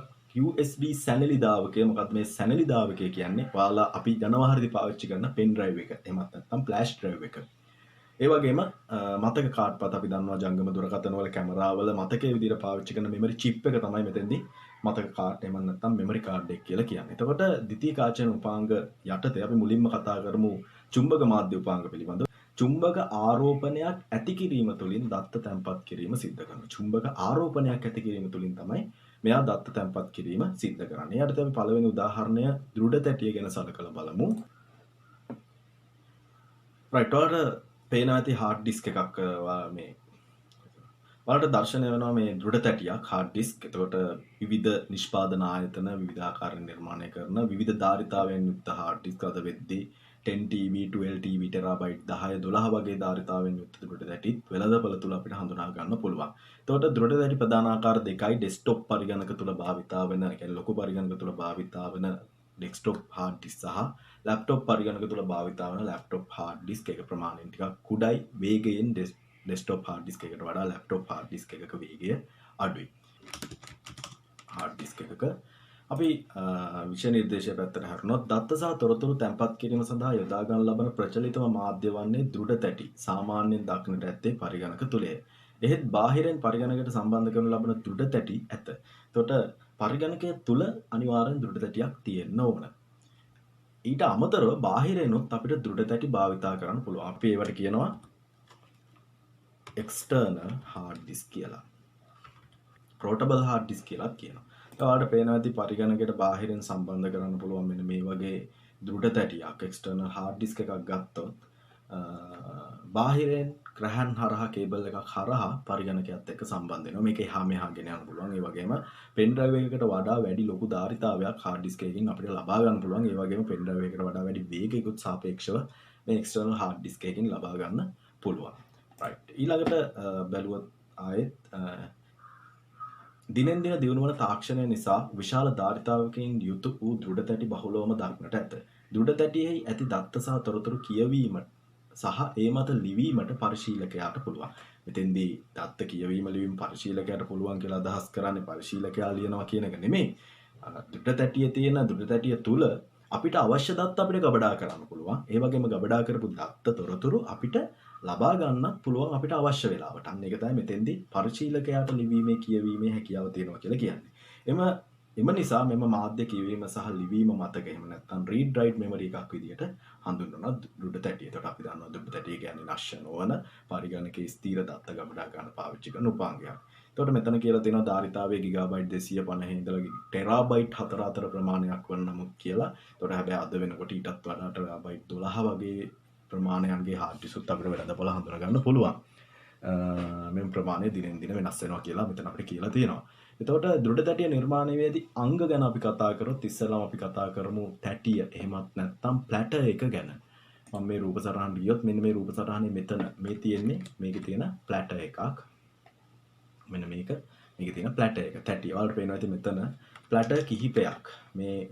USB සැනලි දාවකය. මොකක්ද මේ සැනලි දාවකය කියන්නේ? ඔයාලා අපි ජනවාහරදී පාවිච්චි කරන පෙන් ඩ්‍රයිව් එක. එහෙමත් නැත්නම් ෆ්ලෑෂ් ඩ්‍රයිව් එක. ඒ වගේම මතක කාඩ් පත අපි දන්නවා ජංගම දුරකථන වල කැමරාවල මතකයේ විදිහට පාවිච්චි කරන මෙමරි චිප් එක තමයි මෙතෙන්දී මතක කාඩ් එහෙම නැත්නම් මෙමරි කාඩ් එක කියලා කියන්නේ. එතකොට ද්විතීක ආචරණ උපාංග යටතේ අපි මුලින්ම කතා කරමු චුම්බක මාධ්‍ය උපාංග පිළිබඳව. චුම්බක ආරෝපණයක් ඇති කිරීම තුළින් දත්ත තැන්පත් කිරීම සිද්ධ කරනවා. චුම්බක ආරෝපණයක් ඇති කිරීම තුළින් තමයි මෙයා දත්ත තැන්පත් කිරීම සිද්ධ කරන්නේ. ඊට අපි පළවෙනි උදාහරණය දෘಢ තැටිය ගැන සලකලා බලමු. right ඔයාලට පේනවා ඇති hard disk එකක් මේ ඔයාලට දර්ශනය වෙනවා මේ දෘಢ තැටියක් hard disk. එතකොට විවිධ නිෂ්පාදන ආයතන විවිධාකාර නිර්මාණය කරන විවිධ ධාරිතාවයන් යුක්ත hard disk අද වෙද්දී 10 TB 12 TB ටෙරාබයිට් 10 12 වගේ ධාරිතාවෙන් යුක්ත දෘಢ තැටිත් වෙළඳපොළ තුල අපිට හඳුනා ගන්න පුළුවන්. එතකොට දෘಢ තැටි ප්‍රධාන ආකාර දෙකයි. ඩෙස්ක්ටොප් පරිගණක තුල භාවිතා වෙන, ඒ කියන්නේ ලොකු පරිගණක තුල භාවිතා වෙන ඩෙස්ක්ටොප් hard disk සහ ලැප්ටොප් පරිගණක තුල භාවිතා වෙන ලැප්ටොප් hard disk එක ප්‍රමාණයෙන් ටිකක් කුඩයි. වේගයෙන් ඩෙස්ක්ටොප් hard disk එකට වඩා ලැප්ටොප් hard disk එකක වේගය අඩුයි. hard disk එකක අපි විෂය නිර්දේශය පැත්තට හරනොත් දත්ත සහ තොරතුරු තැන්පත් කිරීම සඳහා යොදා ගන්න ලබන ප්‍රචලිතම මාධ්‍ය වන්නේ දෘಢ තැටි. සාමාන්‍යයෙන් දක්නට ඇත්තේ පරිගණක තුලය. එහෙත් බාහිරෙන් පරිගණකයට සම්බන්ධ කරන ලබන දෘಢ තැටි ඇත. එතකොට පරිගණකය තුල අනිවාර්යෙන් දෘಢ තැටියක් තියෙන්න ඕන. ඊට අමතරව බාහිරිනුත් අපිට දෘಢ තැටි භාවිතා කරන්න පුළුවන්. අපි ඒවට කියනවා external hard disk කියලා. portable hard disk කියලා කියනවා. ඔයාලට පේනවා ඇති පරිගණකයට බාහිරින් සම්බන්ධ කරන්න පුළුවන් මෙන්න මේ වගේ දෘಢ තැටියක් external hard disk එකක් ගත්තොත් බාහිරෙන් ග්‍රහන් හරහා කේබල් එකක් හරහා පරිගණකයත් එක්ක සම්බන්ධ වෙනවා. මේක එහා මෙහා ගෙන යන්න පුළුවන්. ඒ වගේම පෙන් ඩ්‍රයිව් එකකට වඩා වැඩි ලොකු ධාරිතාවයක් hard disk එකකින් අපිට ලබා ගන්න පුළුවන්. ඒ වගේම පෙන් ඩ්‍රයිව් එකකට වඩා වැඩි වේගයකට සාපේක්ෂව මේ external hard disk එකකින් ලබා ගන්න පුළුවන්. right. ඊළඟට බැලුවොත් ආයෙත් දිනෙන් දින දියුණු වන තාක්ෂණය නිසා විශාල ධාරිතාවකින් යුතු වූ දෘඪ තැටි බහුලවම දක්නට ඇත. දෘಢ තැටියෙහි ඇති දත්ත සහ තොරතුරු කියවීම සහ ඒ මත ලිවීමට පරිශීලකයාට පුළුවන්. මෙතෙන්දී දත්ත කියවීම ලිවීම පරිශීලකයාට පුළුවන් කියලා අදහස් කරන්නේ පරිශීලකයා ලියනවා කියන එක නෙමෙයි. දෘಢ තැටියේ තියෙන දෘಢ තැටිය තුල අපිට අවශ්‍ය දත්ත අපිට ගබඩා කරන්න පුළුවන්. ඒ වගේම ගබඩා කරපු දත්ත තොරතුරු අපිට ලබා ගන්නත් පුළුවන් අපිට අවශ්‍ය වෙලාවට. අන්න ඒක තමයි මෙතෙන්දී පරිශීලකයාට ලිවීමේ කියවීමේ හැකියාව තියෙනවා කියලා කියන්නේ. එම නිසා මෙම මාධ්‍ය කියවීම සහ ලිවීම මතක එහෙම නැත්නම් read write memory එකක් විදිහට හඳුන්වනවා දෘಢ තැටිය. ඒකට අපි දන්නවා දෘಢ තැටිය කියන්නේ නැෂ්‍ය නොවන පරිගණකයේ ස්ථිර දත්ත ගබඩා ගන්න පාවිච්චි කරන උපාංගයක්. එතකොට මෙතන කියලා තියෙනවා ධාරිතාවයේ ගිගාබයිට් 250 ඉඳලා ටෙරාබයිට් 4 අතර ප්‍රමාණයක් වන නමුත් කියලා. එතකොට හැබැයි අද වෙනකොට ඊටත් වඩා ටෙරාබයිට් 12 වගේ ප්‍රමාණයන්ගේ හાર્ඩ් ඩිස්ක් අපිට වෙනදපොළ හඳුනා ගන්න පුළුවන්. මෙම ප්‍රමාණය දිනෙන් දින වෙනස් වෙනවා කියලා මෙතන අපිට කියලා තියෙනවා. එතකොට දෘಢ තැටිය නිර්මාණය වේදී අංග ගැන අපි කතා කරොත් ඉස්සෙල්ලාම අපි කතා කරමු තැටිය. එහෙමත් නැත්නම් ප්ලැටර් එක ගැන. මම මේ රූප සටහන ගියොත් මෙන්න මේ රූප සටහනේ මෙතන මේ තියෙන්නේ මේකේ තියෙන ප්ලැටර් එකක්. මෙන්න මේකේ තියෙන ප්ලැටර් එක. තැටිය. ඔයාලට පේනවා ඉතින් මෙතන ප්ලැටර් කිහිපයක්.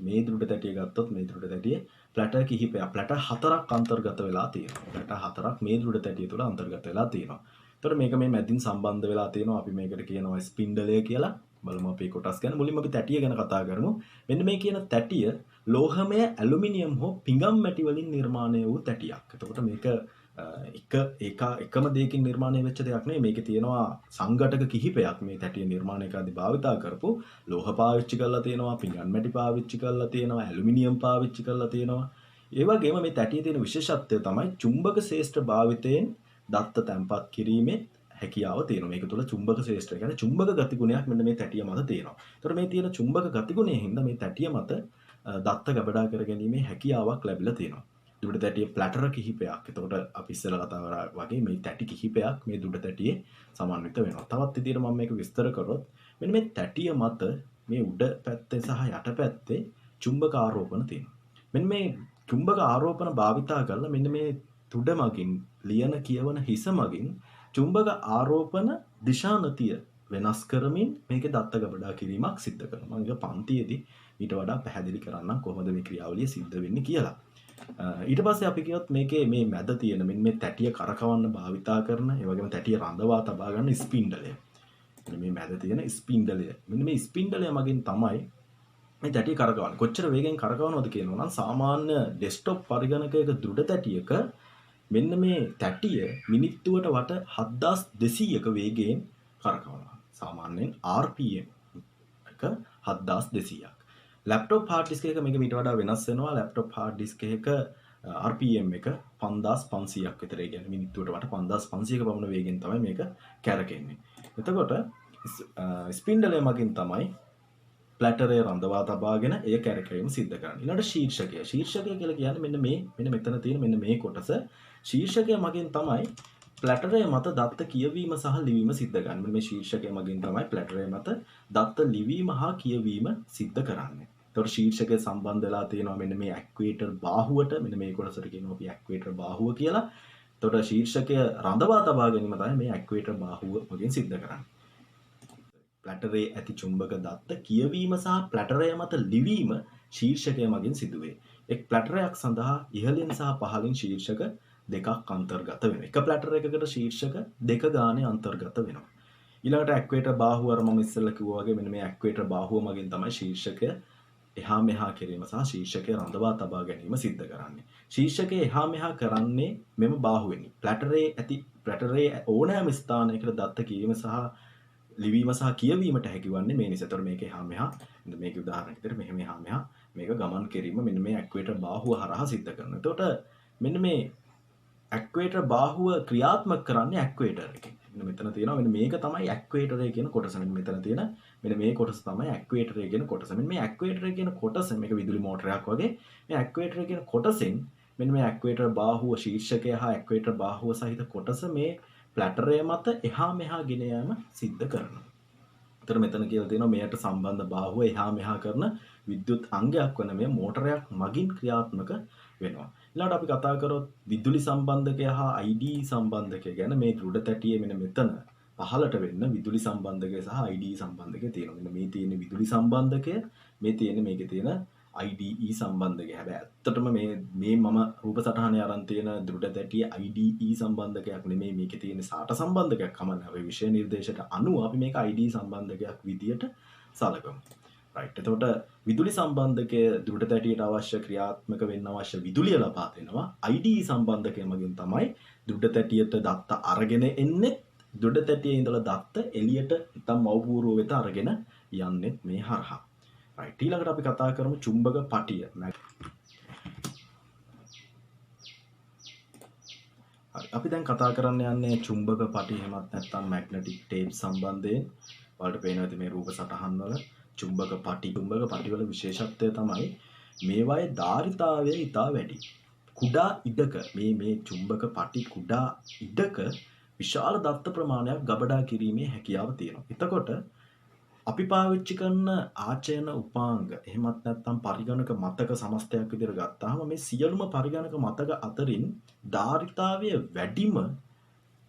මේ දෘಢ තැටිය ගත්තොත් මේ දෘಢ තැටියේ ප්ලැටර් කිහිපයක්. ප්ලැටර් 4ක් අන්තර්ගත වෙලා තියෙනවා. ප්ලැටර් 4ක් මේ දෘಢ තැටිය තුළ අන්තර්ගත වෙලා තියෙනවා. එතකොට මේක මේ මැදින් සම්බන්ධ වෙලා තියෙනවා. අපි මේකට කියනවා ස්පින්ඩලය කියලා. බලමු අපි කොටස් ගැන. මුලින්ම අපි තැටිය ගැන කතා කරමු. මෙන්න මේ කියන තැටිය ලෝහමය ඇලුමිනියම් හෝ පිඟම් මැටි වලින් නිර්මාණය වූ තැටියක්. එතකොට මේක එකම දෙයකින් නිර්මාණය වෙච්ච දෙයක් නෙවෙයි. මේකේ තියෙනවා සංඝටක කිහිපයක් මේ තැටිය නිර්මාණය කරද්දී භාවිතා කරපු ලෝහ පාවිච්චි කරලා තියෙනවා, පිඟම් මැටි පාවිච්චි කරලා තියෙනවා, ඇලුමිනියම් පාවිච්චි කරලා තියෙනවා. ඒ වගේම මේ තැටියේ තියෙන විශේෂත්වය තමයි චුම්බක ශේෂ්ඨ භාවිතයෙන් දත්ත තැම්පත් කිරීමේ හැකියාව තියෙනවා. මේක තුළ චුම්බක ශේෂ්ඨ කියන්නේ චුම්බක ගතිගුණයක් මෙන්න මේ තැටිය මත තියෙනවා. ඒතර මේ තියෙන චුම්බක ගතිගුණයෙන් හින්දා මේ තැටිය මත දත්ත ගබඩා කර ගැනීමේ හැකියාවක් ලැබිලා තියෙනවා. දුඩ තැටියේ ප්ලැටර් කිහිපයක්. එතකොට අපි ඉස්සෙල්ලා කතා කරා වගේ මේ තැටි කිහිපයක් මේ දුඩ තැටියේ සමන්විත වෙනවා. තවත් විදිහට මම මේක විස්තර කරොත් මෙන්න මේ තැටිය මත මේ උඩ පැත්තේ සහ යට පැත්තේ චුම්බක ආරෝපණ තියෙනවා. මෙන්න මේ චුම්බක ආරෝපණ භාවිතා කරලා මෙන්න මේ තුඩ මගින් ලියන කියවන හිස මගින් චුම්බක ආරෝපණ දිශානතිය වෙනස් කරමින් මේකේ දත්ත ගබඩා කිරීමක් සිද්ධ කරනවා. මම ඒක පන්තියේදී ඊට වඩා පැහැදිලි කරන්නම් කොහොමද මේ ක්‍රියාවලිය සිද්ධ වෙන්නේ කියලා. ඊට පස්සේ අපි කියොත් මේකේ මේ මැද තියෙන මෙන්න මේ තැටිය කරකවන්න භාවිතා කරන ඒ වගේම තැටිය රඳවා තබා ගන්න ස්පින්ඩලය. මේ මැද තියෙන ස්පින්ඩලය. මෙන්න මේ ස්පින්ඩලය මගින් තමයි මේ තැටිය කරකවන්නේ. කොච්චර වේගෙන් කරකවනවද කියනවා නම් සාමාන්‍ය ඩෙස්ක්ටොප් පරිගණකයක දෘಢ තැටියක මෙන්න මේ තැටිය මිනිත්තුවට වට 7200ක වේගයෙන් කරකවනවා. සාමාන්‍යයෙන් RPM එක 7200ක්. ලැප්ටොප් හાર્ඩ් ඩිස්ක් එකක මේක මීට වඩා වෙනස් වෙනවා. ලැප්ටොප් හાર્ඩ් ඩිස්ක් එකක RPM එක 5500ක් විතර. ඒ කියන්නේ මිනිත්තුවට වට 5500ක පමණ වේගෙන් තමයි මේක කැරකෙන්නේ. එතකොට ස්පින්ඩලය මගින් තමයි ප්ලැටරේ රඳවා තබාගෙන ඒ කැරකීම සිද්ධ කරන්නේ. ඊළඟට ශීර්ෂකය. ශීර්ෂකය කියලා කියන්නේ මෙන්න මෙතන තියෙන මෙන්න මේ කොටස. ශීර්ෂකය මගින් තමයි ප්ලැටරය මත දත්ත කියවීම සහ ලිවීම සිද්ධ කරන්නේ. මේ ශීර්ෂකය මගින් තමයි ප්ලැටරය මත දත්ත ලිවීම හා කියවීම සිද්ධ කරන්නේ. ඒතකොට ශීර්ෂකය සම්බන්ධ වෙලා තියෙනවා මෙන්න මේ ඇක්වේටර් බාහුවට. මෙන්න මේ කොටසට කියනවා අපි ඇක්වේටර් බාහුව කියලා. එතකොට ශීර්ෂකය රඳවා තබා ගැනීම තමයි මේ ඇක්වේටර් බාහුව මගින් සිද්ධ කරන්නේ. ප්ලැටරේ ඇති චුම්බක දත්ත කියවීම සහ ප්ලැටරය මත ලිවීම ශීර්ෂකය මගින් සිදුවේ. එක් ප්ලැටරයක් සඳහා ඉහළින් සහ පහළින් ශීර්ෂක දෙකක් අන්තර්ගත වෙනවා. එක ප්ලැටර් එකකට ශීර්ෂක දෙක ගානේ අන්තර්ගත වෙනවා. ඊළඟට ඇක්වේටර් බාහුව අර මම ඉස්සෙල්ලා කිව්වා වගේ මෙන්න මේ ඇක්වේටර් බාහුව මගින් තමයි ශීර්ෂකය එහා මෙහා කිරීම සහ ශීර්ෂකය රඳවා තබා ගැනීම සිද්ධ කරන්නේ. ශීර්ෂකය එහා මෙහා කරන්නේ මෙම බාහුවෙනි. ප්ලැටරේ ඕනෑම ස්ථානයකට දත්ත කියවීම සහ ලිවීම සහ කියවීමට හැකිවන්නේ මේ නිසා. ඒතර මේක එහා මෙහා මේකේ උදාහරණයක් විදිහට මෙහෙම එහා මෙහා මේක ගමන් කිරීම මෙන්න මේ ඇක්වේටර් බාහුව හරහා සිද්ධ කරනවා. එතකොට මෙන්න මේ ඇක්වේටර් බාහුව ක්‍රියාත්මක කරන්නේ ඇක්වේටර් එකෙන්. මෙතන තියෙනවා මෙන්න මේක තමයි ඇක්වේටරය කියන කොටස. මෙතන තියෙන මෙන්න මේ කොටස තමයි ඇක්වේටරය කියන කොටස. මෙන්න මේ ඇක්වේටරය කියන කොටස මේක විදුලි මෝටරයක් වගේ. මේ ඇක්වේටරය කියන කොටසෙන් මෙන්න මේ ඇක්වේටර් බාහුව ශීර්ෂකය හා ඇක්වේටර් බාහුව සහිත කොටස මේ ප්ලැටරය මත එහා මෙහා ගෙන යාම සිද්ධ කරනවා. ඒතර මෙතන කියලා තියෙනවා මෙයට සම්බන්ධ බාහුව එහා මෙහා කරන විද්‍යුත් අංගයක් වන මේ මෝටරයක් මගින් ක්‍රියාත්මක වෙනවා. ඊළඟට අපි කතා කරොත් විදුලි සම්බන්ධකය හා ID සම්බන්ධකය ගැන මේ දෘඩ තැටියේ මෙන්න මෙතන පහළට වෙන්න විදුලි සම්බන්ධකය සහ IDE සම්බන්ධකය තියෙනවා. මෙන්න මේ තියෙන විදුලි සම්බන්ධකය, මේ තියෙන මේකේ තියෙන IDE සම්බන්ධකය. හැබැයි ඇත්තටම මේ මම රූප සටහනේ අරන් තියෙන දෘඩ තැටියේ IDE සම්බන්ධකයක් නෙමෙයි මේකේ තියෙන සාට සම්බන්ධකයක් කමන්න. හැබැයි විෂය නිර්දේශයට අනුව අපි මේක IDE සම්බන්ධකයක් විදියට සලකමු. රයිට්. එතකොට විදුලි සම්බන්ධකය දෘඩ තැටියට අවශ්‍ය ක්‍රියාත්මක වෙන්න අවශ්‍ය විදුලිය ලබා දෙනවා. IDE සම්බන්ධකය මගින් තමයි දෘඩ තැටියට දත්ත අරගෙන එන්නේ. දෘඩ තැටියේ ඉඳලා දත්ත එළියට නැත්නම් මව්පූර්ව වෙත අරගෙන යන්නේ මේ හරහා. රයිට්. ඊළඟට අපි කතා කරමු චුම්බක පටිය. හරි. අපි දැන් කතා කරන්න යන්නේ චුම්බක පටිය එහෙමත් නැත්නම් මැග්නටික් ටේප් සම්බන්ධයෙන්. ඔයාලට පේනවා ඇති මේ රූප සටහන් වල චුම්බක පටි වල විශේෂත්වය තමයි මේවායේ ධාරිතාවය ඉතා වැඩි. කුඩා ඉඩක මේ චුම්බක පටි කුඩා ඉඩක විශාල දත්ත ප්‍රමාණයක් ගබඩා කිරීමේ හැකියාව තියෙනවා. එතකොට අපි පාවිච්චි කරන ආචයන උපාංග එහෙමත් නැත්නම් පරිගණක මතක සමස්තයක් විදිහට ගත්තාම මේ සියලුම පරිගණක මතක අතරින් ධාරිතාවය වැඩිම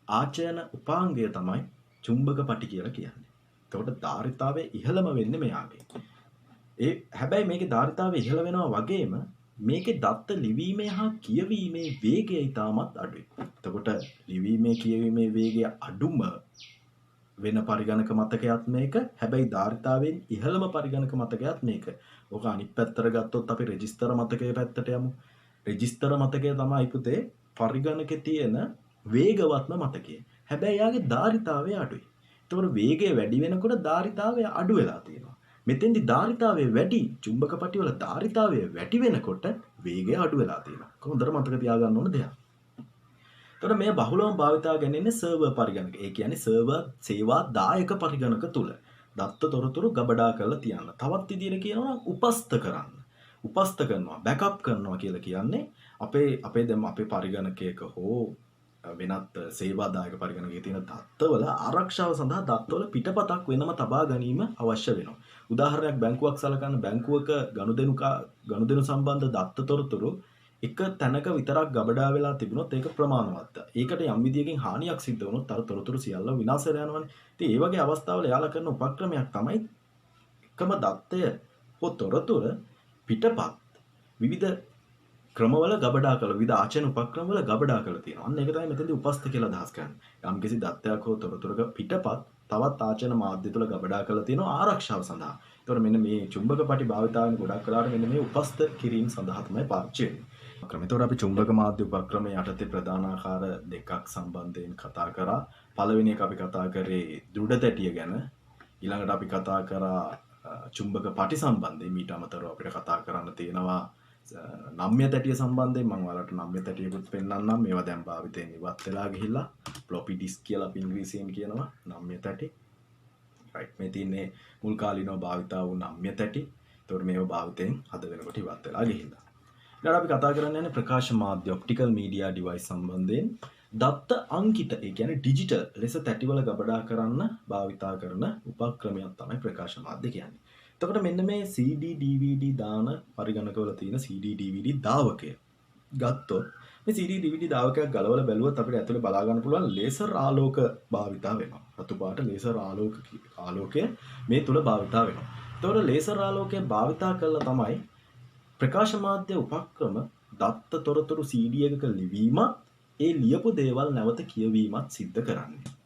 ආචයන උපාංගය තමයි චුම්බක පටි කියලා කියන්නේ. එතකොට ධාරිතාවය ඉහළම වෙන්නේ මෙයාගේ. හැබැයි මේකේ ධාරිතාවය ඉහළ වෙනවා වගේම මේකේ දත්ත ලිවීමේ හා කියවීමේ වේගය ඉතාමත් අඩුයි. එතකොට ලිවීමේ කියවීමේ වේගය අඩුම වෙන පරිගණක මතකයක් මේක. හැබැයි ධාරිතාවෙන් ඉහළම පරිගණක මතකයක් මේක. ඕක අනිත් පැත්තට ගත්තොත් අපි රෙජිස්ටර් මතකයේ පැත්තට යමු. රෙජිස්ටර් මතකය තමයි පුතේ පරිගණකේ තියෙන වේගවත්ම මතකය. හැබැයි යාගේ ධාරිතාවය අඩුයි. එතකොට වේගය වැඩි වෙනකොට ධාරිතාවය අඩු වෙලා තියෙනවා. මෙතෙන්දි ධාරිතාවය වැඩි චුම්බක පටි වල ධාරිතාවය වැඩි වෙනකොට වේගය අඩු වෙලා තියෙනවා. හොඳට මතක තියාගන්න ඕන දෙයක්. එතකොට මේ බහුලවම භාවිතා කරන්නේ සර්වර් පරිගණක. ඒ කියන්නේ සර්වර් සේවා දායක පරිගණක තුල දත්ත තොරතුරු ගබඩා කරලා තියන්න. තවත් විදිහට කියනවා උපස්ත කරන්න. උපස්ත කරනවා, බෑකප් කරනවා කියලා කියන්නේ අපේ පරිගණකයක හෝ වෙනත් සේවාදායක පරිගණකයේ තියෙන දත්තවල ආරක්ෂාව සඳහා දත්තවල පිටපතක් වෙනම තබා ගැනීම අවශ්‍ය වෙනවා. උදාහරණයක් බැංකුවක් සලකන්න බැංකුවක ගනුදෙනු සම්බන්ධ දත්ත තොරතුරු එක තැනක විතරක් ගබඩා වෙලා තිබුණොත් ඒක ප්‍රමාණවත්. ඒකට යම් විදියකින් හානියක් සිද්ධ වුණොත් අර තොරතුරු සියල්ල විනාශ වෙලා යනවනේ. ඉතින් ඒ වගේ අවස්ථාවල යාලා කරන උපක්‍රමයක් තමයි එකම දත්තය හෝ තොරතුර පිටපත් විවිධ ක්‍රමවල ගබඩා කළ විවිධ ආචරණ උපක්‍රමවල ගබඩා කරලා තියෙනවා. අන්න ඒක තමයි මෙතනදී උපස්ත කියලා අදහස් කරන්නේ. යම්කිසි දත්තයක් හෝ තොරතුරක පිටපත් තවත් ආචරණ මාධ්‍ය තුල ගබඩා කරලා තියෙනවා ආරක්ෂාව සඳහා. ඒතකොට මෙන්න මේ චුම්බක පටි භාවිතාවෙන් ගොඩක් කලාවට මෙන්න මේ උපස්ත කිරීම සඳහා තමයි පාවිච්චි වෙන්නේ. එතකොට අපි චුම්බක මාධ්‍ය උපක්‍රමයේ යටතේ ප්‍රධාන ආකාර දෙකක් සම්බන්ධයෙන් කතා කරා. පළවෙනි එක අපි කතා කරේ දෘඩ තැටිය ගැන. ඊළඟට අපි කතා කරා චුම්බක පටි සම්බන්ධයෙන්. ඊට අමතරව අපිට කතා කරන්න තියෙනවා නම්‍ය තැටිය සම්බන්ධයෙන්. මම ඔයාලට නම්‍ය තැටියකුත් පෙන්නන්නම්. මේවා දැන් භාවිතයෙන් ඉවත් වෙලා ගිහිල්ලා ෆ්ලොපි ඩිස්ක් කියලා අපි ඉංග්‍රීසියෙන් කියනවා නම්‍ය තැටි. රයිට්. මේ තියන්නේ මුල් කාලිනව භාවිතා වූ නම්‍ය තැටි. ඒතකොට මේවා භාවිතයෙන් අද වෙනකොට ඉවත් වෙලා ගිහිල්ලා. ඊට අපි කතා කරන්න යන්නේ ප්‍රකාශ මාධ්‍ය ඔප්ටිකල් මීඩියා ඩිවයිස් සම්බන්ධයෙන්. දත්ත අංකිත ඒ කියන්නේ ඩිජිටල් ලෙස තැටිවල ගබඩා කරන්න භාවිතා කරන උපක්‍රමයක් තමයි ප්‍රකාශ මාධ්‍ය කියන්නේ. එතකොට මෙන්න මේ CD DVD දාන පරිගණකවල තියෙන CD DVD දාවකය ගත්තොත් මේ CD DVD දාවකයක් ගලවලා බැලුවොත් අපිට ඇතුලේ බලා ගන්න පුළුවන් ලේසර් ආලෝක භාවිතා වෙනවා. රතු පාට ලේසර් ආලෝකය මේ තුල භාවිතා වෙනවා. එතකොට ලේසර් ආලෝකය භාවිතා කළා තමයි ප්‍රකාශ මාධ්‍ය උපක්‍රම දත්ත තොරතුරු CD එකක ලිවීමත් ඒ ලියපු දේවල් නැවත කියවීමත් සිද්ධ කරන්නේ.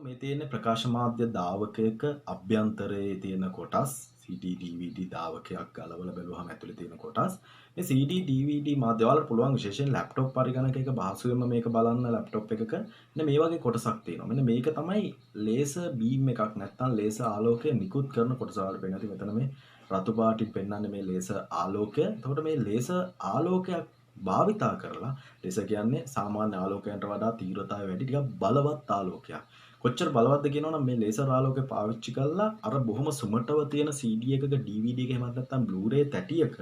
මේ තියෙන ප්‍රකාශ මාධ්‍ය දාවකයක අභ්‍යන්තරයේ තියෙන කොටස් CD DVD දාවකයක් ගලවලා බැලුවහම ඇතුලේ තියෙන කොටස් මේ CD DVD මාධ්‍ය වල පුළුවන් විශේෂයෙන් ලැප්ටොප් පරිගණකයක පහසුවෙන්ම මේක බලන්න ලැප්ටොප් එකක මෙන්න මේ වගේ කොටසක් තියෙනවා. මෙන්න මේක තමයි ලේසර් බීම් එකක් නැත්නම් ලේසර් ආලෝකය නිකුත් කරන කොටස වලට පෙන්නන. මෙතන මේ රතු පාටින් පෙන්නන්නේ මේ ලේසර් ආලෝකය. එතකොට මේ ලේසර් ආලෝකයක් භාවිතා කරලා ලේසර් කියන්නේ සාමාන්‍ය ආලෝකයන්ට වඩා තීව්‍රතාවය වැඩි ටිකක් බලවත් ආලෝකයක්. කොච්චර බලවත්ද කියනවනම් මේ ලේසර් ආලෝකය පාවිච්චි කරලා අර බොහොම සුමටව තියෙන CD එකක DVD එකක එහෙමත් නැත්නම් Blu-ray තැටියක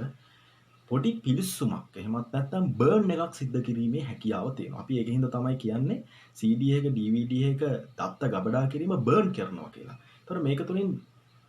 පොඩි පිලිස්සුමක් එහෙමත් නැත්නම් බර්න් එකක් සිද්ධ කිරීමේ හැකියාව තියෙනවා. අපි ඒකින්ද තමයි කියන්නේ CD එකක DVD එකක දත්ත ගබඩා කිරීම බර්න් කරනවා කියලා. ඒතර මේක තුලින්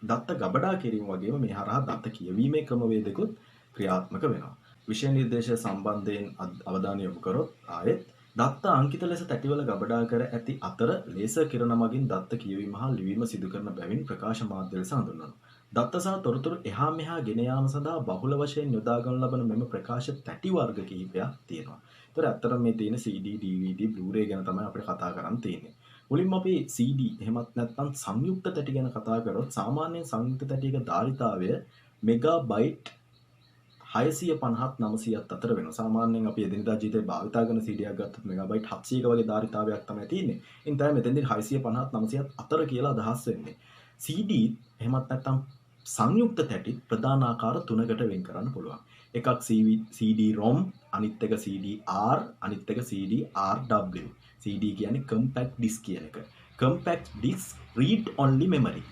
දත්ත ගබඩා කිරීම වගේම මේ හරහා දත්ත කියවීමේ ක්‍රමවේදකුත් ක්‍රියාත්මක වෙනවා. විෂය නිර්දේශය සම්බන්ධයෙන් අවධානය යොමු කරොත් ආයෙත් දත්ත අංකිත ලෙස තැටිවල ගබඩා කර ඇති අතර ලේසර් කිරණ මගින් දත්ත කියවීම හා ලිවීම සිදු කරන බැවින් ප්‍රකාශ මාධ්‍ය ලෙස හඳුන්වනවා. දත්ත සහ තොරතුරු එහා මෙහා ගෙන යාම සඳහා බහුල වශයෙන් යොදා ගනු ලබන මෙම ප්‍රකාශ තැටි වර්ග කිහිපයක් තියෙනවා. ඒතර ඇත්තටම මේ තියෙන CD, DVD, Blu-ray ගැන තමයි අපිට කතා කරන්න තියෙන්නේ. මුලින්ම අපි CD එහෙමත් නැත්නම් සංයුක්ත තැටි ගැන කතා කරොත් සාමාන්‍යයෙන් සංයුක්ත තැටියක ධාරිතාවය මෙගාබයිට් 650ත් 900ත් අතර වෙනවා. සාමාන්‍යයෙන් අපි එදිනදා ජීවිතේ භාවිතා කරන CD එකක් ගත්තොත් මෙගාබයිට් 700ක වගේ ධාරිතාවයක් තමයි තියෙන්නේ. ඉතින් තමයි මෙතෙන්දී 650ත් 900ත් අතර කියලා අදහස් වෙන්නේ. CD එහෙමත් නැත්නම් සංයුක්ත තැටි ප්‍රධාන ආකාර තුනකට වෙන් කරන්න පුළුවන්. එකක් CD-ROM, අනිත් එක CD-R, අනිත් එක CD-RW. CD කියන්නේ compact disk කියන එක. compact disk read only memory.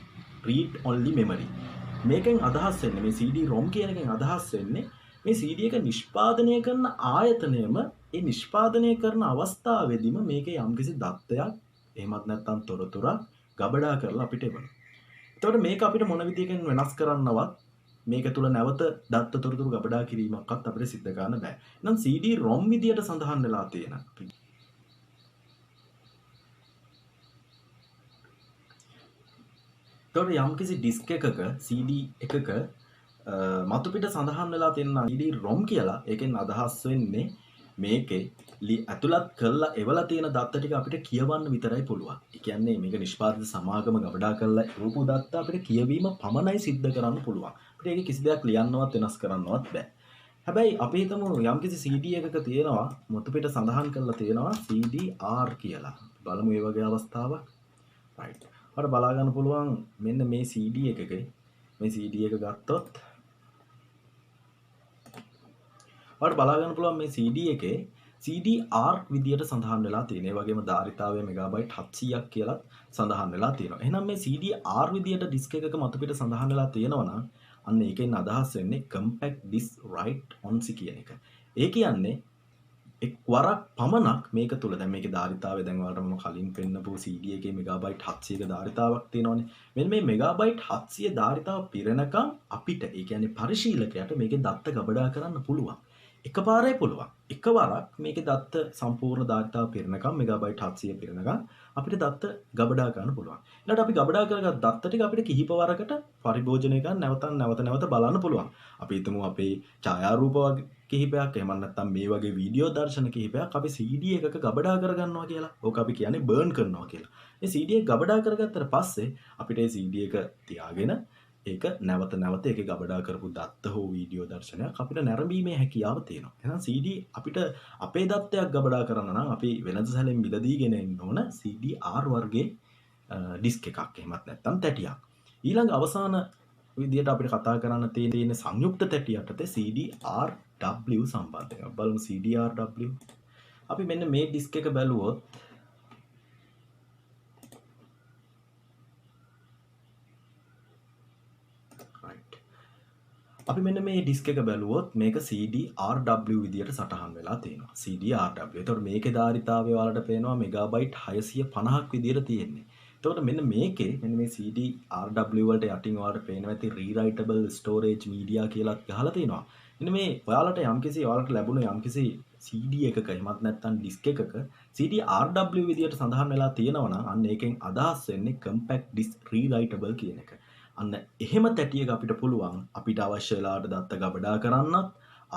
read only memory. මේකෙන් අදහස් වෙන්නේ මේ CD-ROM කියන එකෙන් අදහස් වෙන්නේ මේ CD එක නිෂ්පාදනය කරන ආයතනයම ඒ නිෂ්පාදනය කරන අවස්ථාවේදීම මේකේ යම්කිසි දත්තයක් එහෙමත් නැත්නම් තොරතුරක් ගබඩා කරලා අපිට එවනවා. එතකොට මේක අපිට මොන විදියකින් වෙනස් කරන්නවත් මේක තුල නැවත දත්ත තොරතුරු ගබඩා කිරීමක්වත් අපිට සිද්ධ කරන්න බෑ. එහෙනම් CD-ROM විදියට සඳහන් වෙලා තියෙන. එතකොට යම්කිසි ඩිස්ක් එකක CD එකක මතු පිට සඳහන් වෙලා තියෙන CD-ROM කියලා ඒකෙන් අදහස් වෙන්නේ මේකේ ඇතුළත් කරලා එවලා තියෙන දත්ත ටික අපිට කියවන්න විතරයි පුළුවන්. ඒ කියන්නේ මේක නිෂ්පාදිත සමාගම ගබඩා කරලා එවපු දත්ත අපිට කියවීම පමණයි සිද්ධ කරන්න පුළුවන්. අපිට ඒක කිසි දෙයක් ලියන්නවත් වෙනස් කරන්නවත් බෑ. හැබැයි අපි හිතමු යම්කිසි CD එකක තියෙනවා මතු පිට සඳහන් කරලා තියෙනවා CD-R කියලා. බලමු මේ වගේ අවස්ථාවක්. right. අපිට බලා ගන්න පුළුවන් මෙන්න මේ CD එකකේ මේ CD එක ගත්තොත් ඔයාලට බලා ගන්න පුළුවන් මේ CD එකේ CD-R විදියට සඳහන් වෙලා තියෙන. ඒ වගේම ධාරිතාවය මෙගාබයිට් 700ක් කියලා සඳහන් වෙලා තියෙනවා. එහෙනම් මේ CD-R විදියට ඩිස්ක් එකක මතු පිට සඳහන් වෙලා තියෙනවා නම් අන්න ඒකෙන් අදහස් වෙන්නේ compact disk write only කියන එක. ඒ කියන්නේ එක් වරක් පමණක් මේක තුල දැන් මේකේ ධාරිතාවය දැන් ඔයාලට මම කලින් පෙන්නපු CD එකේ මෙගාබයිට් 700ක ධාරිතාවක් තියෙනවානේ. මෙන්න මේ මෙගාබයිට් 700 ධාරිතාව පිරෙනකම් අපිට ඒ කියන්නේ පරිශීලකයාට මේකේ දත්ත ගබඩා කරන්න පුළුවන්. එකපාරයි පුළුවන්. එකවරක් මේකේ දත්ත සම්පූර්ණ ධාරිතාව පිරෙනකම් මෙගාබයිට් 700 පිරෙනකම් අපිට දත්ත ගබඩා ගන්න පුළුවන්. ඊළඟට අපි ගබඩා කරගත් දත්ත ටික අපිට කිහිප වරකට පරිභෝජනය කරන්න නැවත බලන්න පුළුවන්. අපි හිතමු අපේ ඡායාරූප වගේ කිහිපයක් එහෙම නැත්නම් මේ වගේ වීඩියෝ දර්ශන කිහිපයක් අපි CD එකක ගබඩා කරගන්නවා කියලා. ඕක අපි කියන්නේ බර්න් කරනවා කියලා. මේ CD එක ගබඩා කරගත්තට පස්සේ අපිට මේ CD එක තියාගෙන ඒක නැවත ඒකේ ගබඩා කරපු දත්ත හෝ වීඩියෝ දර්ශනයක් අපිට නැරඹීමේ හැකියාව තියෙනවා. එහෙනම් CD අපිට අපේ දත්තයක් ගබඩා කරන්න නම් අපි වෙළඳ සැලෙන් මිලදීගෙන ඉන්න ඕන CD-R වර්ගයේ ඩිස්ක් එකක් එහෙමත් නැත්නම් තැටියක්. ඊළඟ අවසාන විදියට අපිට කතා කරන්න තියෙන සංයුක්ත තැටි යටතේ CD-RW සම්බන්ධයෙන් බලමු. CD-RW අපි මෙන්න මේ ඩිස්ක් එක බැලුවොත් අපි මෙන්න මේ ඩිස්ක් එක බැලුවොත් මේක CD-RW විදියට සටහන් වෙලා තියෙනවා. CD-RW. එතකොට මේකේ ධාරිතාවය ඔයාලට පේනවා මෙගාබයිට් 650ක් විදියට තියෙන්නේ. එතකොට මෙන්න මේකේ මෙන්න මේ CD-RW වලට යටින් ඔයාලට පේනවා ඇති rewritable storage media කියලාත් ගහලා තියෙනවා. මෙන්න මේ ඔයාලට ඔයාලට ලැබුණ යම්කිසි CD එකක එහෙමත් නැත්නම් ඩිස්ක් එකක CD-RW විදියට සඳහන් වෙලා තියෙනවා නම් අන්න ඒකෙන් අදහස් වෙන්නේ compact disk rewritable කියන එක. අන්න එහෙම තැටියක අපිට පුළුවන් අපිට අවශ්‍ය වෙලාවට දත්ත ගබඩා කරන්නත්